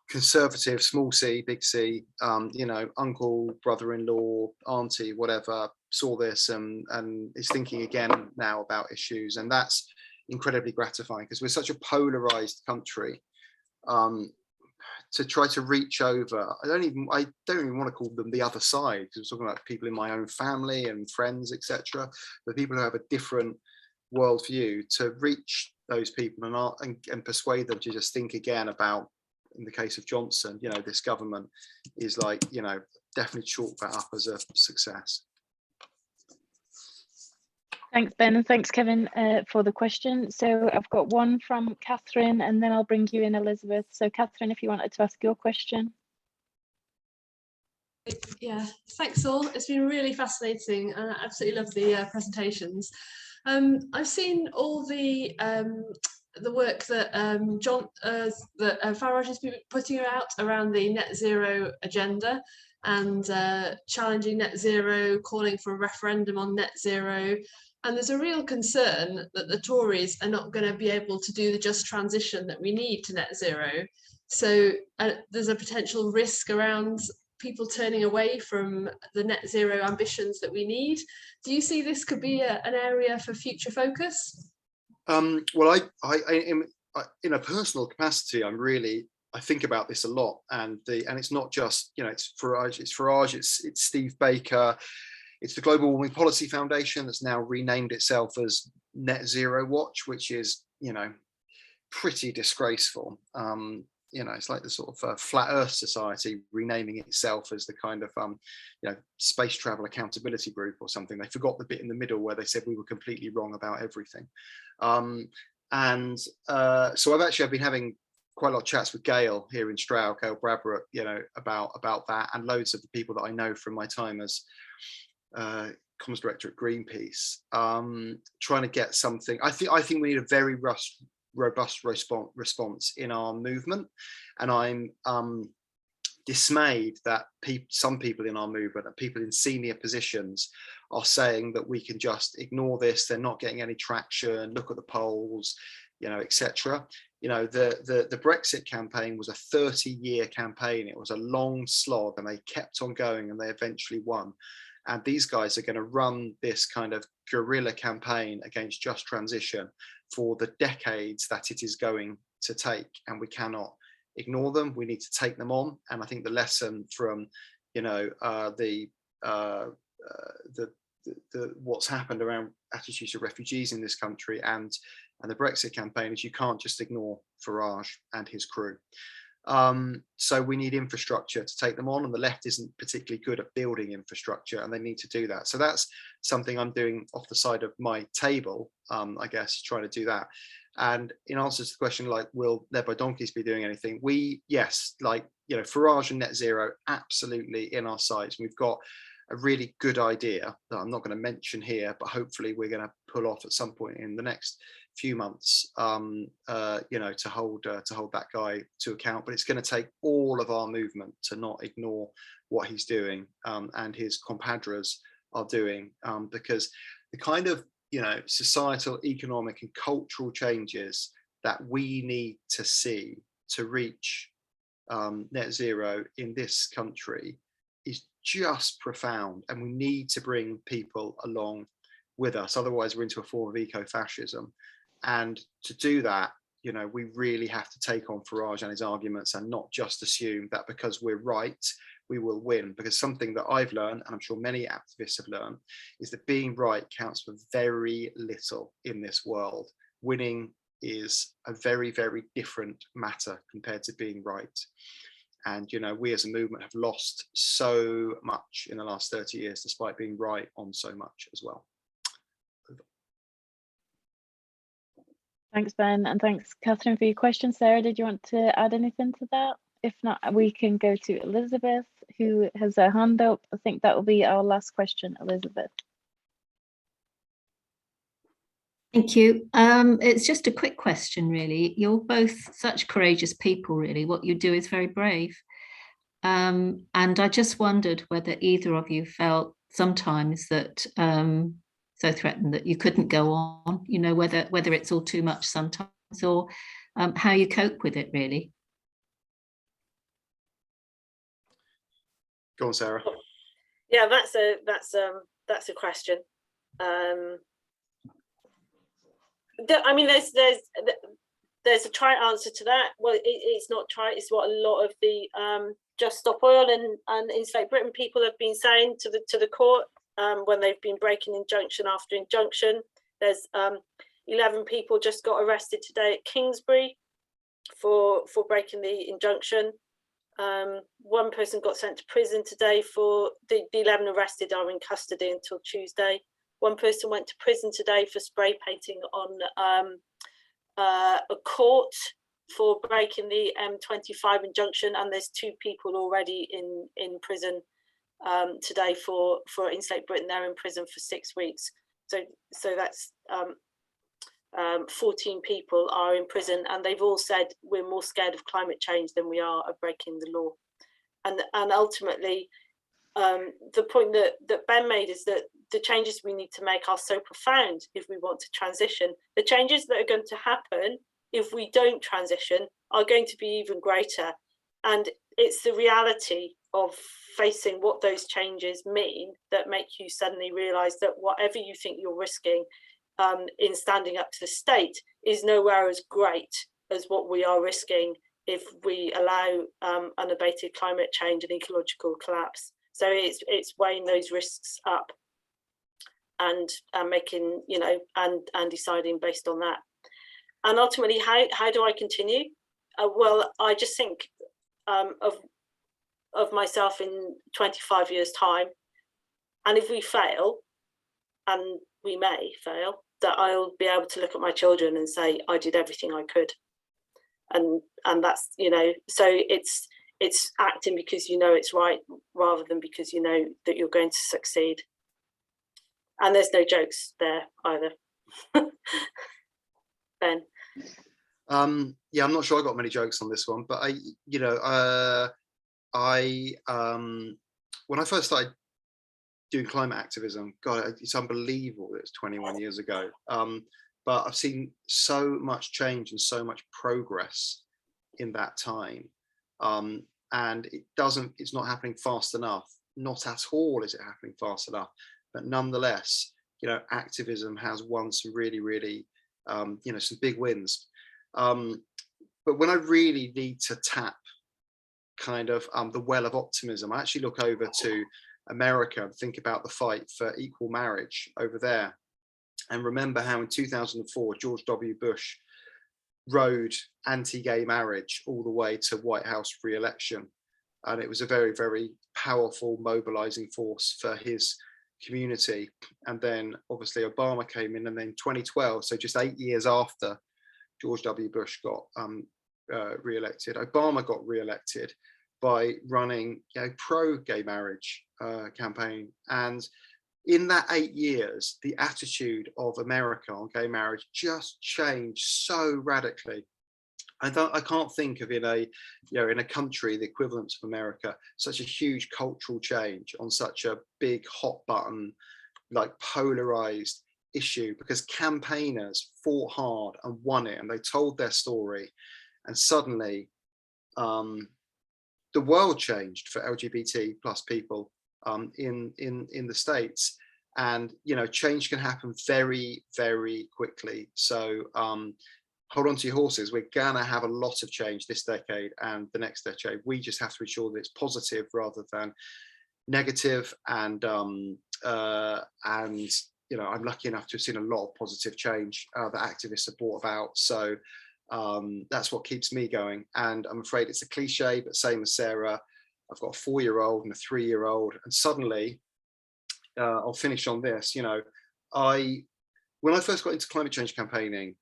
conservative, small c, big C, you know, uncle, brother-in-law, auntie, whatever, saw this and is thinking again now about issues. And that's incredibly gratifying, because we're such a polarized country. To try to reach over, I don't even want to call them the other side, because we're talking about people in my own family and friends, etc. But people who have a different worldview, to reach those people and persuade them to just think again about, in the case of Johnson, you know, this government is like, you know, definitely chalk that up as a success. Thanks, Ben, and thanks, Kevin, for the question. So I've got one from Catherine, and then I'll bring you in, Elizabeth. So Catherine, if you wanted to ask your question. Yeah, thanks all. It's been really fascinating. I absolutely love the presentations. I've seen all the work that Farage has been putting out around the net zero agenda and challenging net zero, calling for a referendum on net zero. And there's a real concern that the Tories are not going to be able to do the just transition that we need to net zero. So there's a potential risk around people turning away from the net zero ambitions that we need. Do you see this could be an area for future focus? Well, in a personal capacity, I think about this a lot, and it's not just, you know, it's Farage, it's Steve Baker, it's the Global Warming Policy Foundation that's now renamed itself as Net Zero Watch, which is, you know, pretty disgraceful. You know, it's like the sort of Flat Earth Society renaming itself as the kind of, you know, space travel accountability group or something. They forgot the bit in the middle where they said we were completely wrong about everything. So I've been having quite a lot of chats with Gail here in Stroud, Gail Bradbrook, you know, about that, and loads of the people that I know from my time as comms director at Greenpeace, trying to get something. I think we need a very robust response in our movement, and I'm dismayed that some people in our movement, and people in senior positions, are saying that we can just ignore this. They're not getting any traction. Look at the polls, etc. The Brexit campaign was a 30-year campaign. It was a long slog, and they kept on going, and they eventually won. And these guys are going to run this kind of guerrilla campaign against just transition for the decades that it is going to take, and we cannot ignore them. We need to take them on. And I think the lesson from what's happened around attitudes to refugees in this country and the Brexit campaign is you can't just ignore Farage and his crew. So we need infrastructure to take them on, and the left isn't particularly good at building infrastructure, and they need to do that. So that's something I'm doing off the side of my table, I guess, trying to do that. And in answer to the question, like, will Led by Donkeys be doing anything? Yes, Farage and Net Zero, absolutely in our sights. We've got a really good idea that I'm not going to mention here, but hopefully we're going to pull off at some point in the next few months, to hold that guy to account. But it's going to take all of our movement to not ignore what he's doing, and his compadres are doing, because the kind of societal, economic and cultural changes that we need to see to reach net zero in this country is just profound, and we need to bring people along with us. Otherwise we're into a form of eco-fascism. And to do that, we really have to take on Farage and his arguments, and not just assume that because we're right, we will win. Because something that I've learned, and I'm sure many activists have learned, is that being right counts for very little in this world. Winning is a very, very different matter compared to being right. And, we as a movement have lost so much in the last 30 years, despite being right on so much as well. Thanks, Ben, and thanks, Catherine, for your question. Sarah, did you want to add anything to that? If not, we can go to Elizabeth, who has her hand up. I think that will be our last question, Elizabeth. Thank you. It's just a quick question, really. You're both such courageous people, really. What you do is very brave. And I just wondered whether either of you felt sometimes that so threatened that you couldn't go on, whether it's all too much sometimes, or how you cope with it, really. Go on, Sarah. Yeah, that's a question. I mean, there's a trite answer to that. Well, it's not trite. It's what a lot of the Just Stop Oil and Insulate Britain people have been saying to the court when they've been breaking injunction after injunction. There's 11 people just got arrested today at Kingsbury for breaking the injunction. One person got sent to prison today for the 11 arrested are in custody until Tuesday. One person went to prison today for spray painting on a court for breaking the M25 injunction, and there's 2 people already in prison today for Insulate Britain. They're in prison for 6 weeks. So that's 14 people are in prison, and they've all said we're more scared of climate change than we are of breaking the law. And ultimately, the point that Ben made is that the changes we need to make are so profound if we want to transition. The changes that are going to happen if we don't transition are going to be even greater. And it's the reality of facing what those changes mean that make you suddenly realise that whatever you think you're risking in standing up to the state is nowhere as great as what we are risking if we allow unabated climate change and ecological collapse. So it's weighing those risks up and making, and deciding based on that. And ultimately, how do I continue? Well, I just think of myself in 25 years' time, and if we fail, and we may fail, that I'll be able to look at my children and say I did everything I could, and that's so it's acting because it's right rather than because that you're going to succeed. And there's no jokes there either. Ben. Yeah, I'm not sure I got many jokes on this one, but when I first started doing climate activism, God, it's unbelievable. It's 21 years ago. But I've seen so much change and so much progress in that time. And it's not happening fast enough. Not at all is it happening fast enough. But nonetheless, you know, activism has won some really, really, you know, some big wins. But when I really need to tap kind of the well of optimism, I actually look over to America and think about the fight for equal marriage over there. And remember how in 2004, George W. Bush rode anti-gay marriage all the way to White House re-election. And it was a very, very powerful mobilizing force for his community. And then obviously Obama came in, and then 2012, so just 8 years after George W. Bush got re-elected, Obama got re-elected by running a pro-gay marriage campaign. And in that 8 years, the attitude of America on gay marriage just changed so radically. I can't think of in a country the equivalent of America such a huge cultural change on such a big hot button, like polarized issue, because campaigners fought hard and won it, and they told their story, and suddenly the world changed for LGBT plus people in the States. And you know, change can happen very, very quickly. So hold on to your horses. We're gonna have a lot of change this decade and the next decade. We just have to ensure that it's positive rather than negative. And you know, I'm lucky enough to have seen a lot of positive change that activists have brought about. So that's what keeps me going. And I'm afraid it's a cliche, but same as Sarah, I've got a 4-year-old and a 3-year-old, and suddenly I'll finish on this. You know, when I first got into climate change campaigning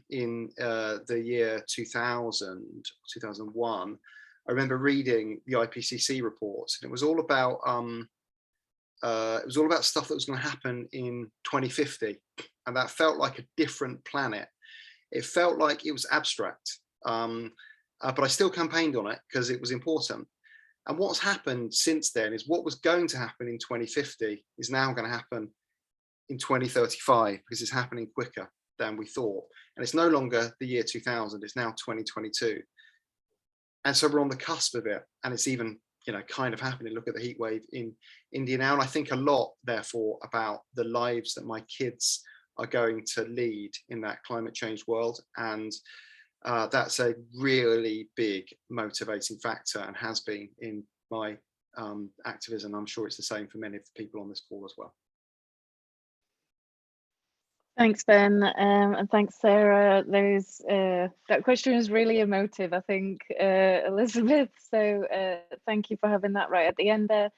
in the year 2000, 2001, I remember reading the IPCC reports, and it was all about stuff that was going to happen in 2050, and that felt like a different planet. It felt like it was abstract, but I still campaigned on it because it was important. And what's happened since then is what was going to happen in 2050 is now going to happen in 2035, because it's happening quicker than we thought. And it's no longer the year 2000, it's now 2022. And so we're on the cusp of it, and it's even, you know, kind of happening. Look at the heat wave in India now. And I think a lot, therefore, about the lives that my kids are going to lead in that climate change world. And that's a really big motivating factor, and has been in my activism. I'm sure it's the same for many of the people on this call as well. Thanks, Ben, and thanks, Sarah. That question is really emotive, I think, Elizabeth. So thank you for having that right at the end there.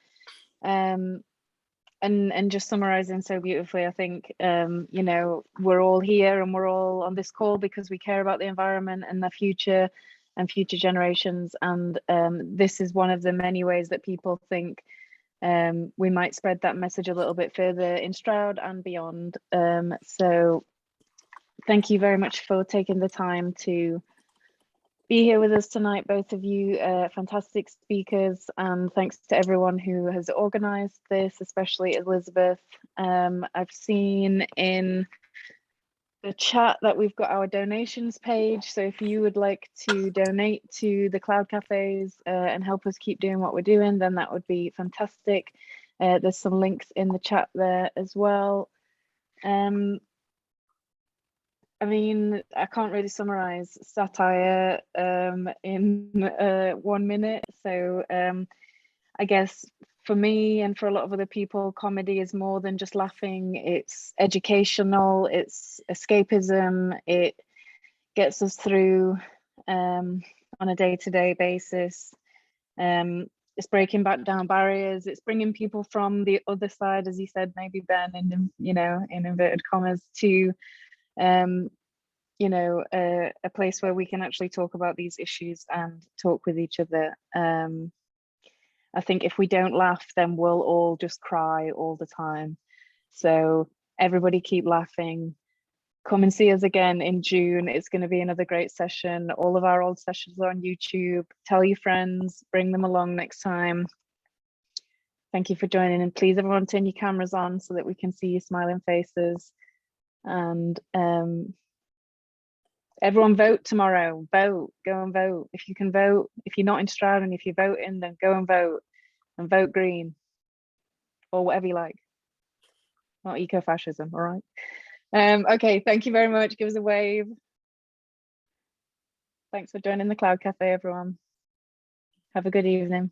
And just summarizing so beautifully, I think, you know, we're all here and we're all on this call because we care about the environment and the future and future generations. And this is one of the many ways that people think we might spread that message a little bit further in Stroud and beyond. So thank you very much for taking the time to be here with us tonight, both of you, fantastic speakers, and thanks to everyone who has organized this, especially Elizabeth. I've seen in the chat that we've got our donations page, so if you would like to donate to the Cloud Cafes and help us keep doing what we're doing, then that would be fantastic. There's some links in the chat there as well. I mean, I can't really summarize Satire in 1 minute. So I guess for me and for a lot of other people, comedy is more than just laughing. It's educational, it's escapism, it gets us through on a day-to-day basis. It's breaking back down barriers. It's bringing people from the other side, as you said, maybe Ben, in, you know, in inverted commas, to you know, a place where we can actually talk about these issues and talk with each other. I think if we don't laugh, then we'll all just cry all the time. So everybody keep laughing. come and see us again in June. It's going to be another great session. All of our old sessions are on YouTube. Tell your friends, bring them along next time. Thank you for joining, and please everyone turn your cameras on so that we can see your smiling faces. And everyone vote tomorrow. Vote, go and vote. If you can vote, if you're not in Stroud and if you're voting, then go and vote green or whatever you like. Not eco-fascism, all right? Okay, thank you very much. Give us a wave. Thanks for joining the Cloud Cafe, everyone. Have a good evening.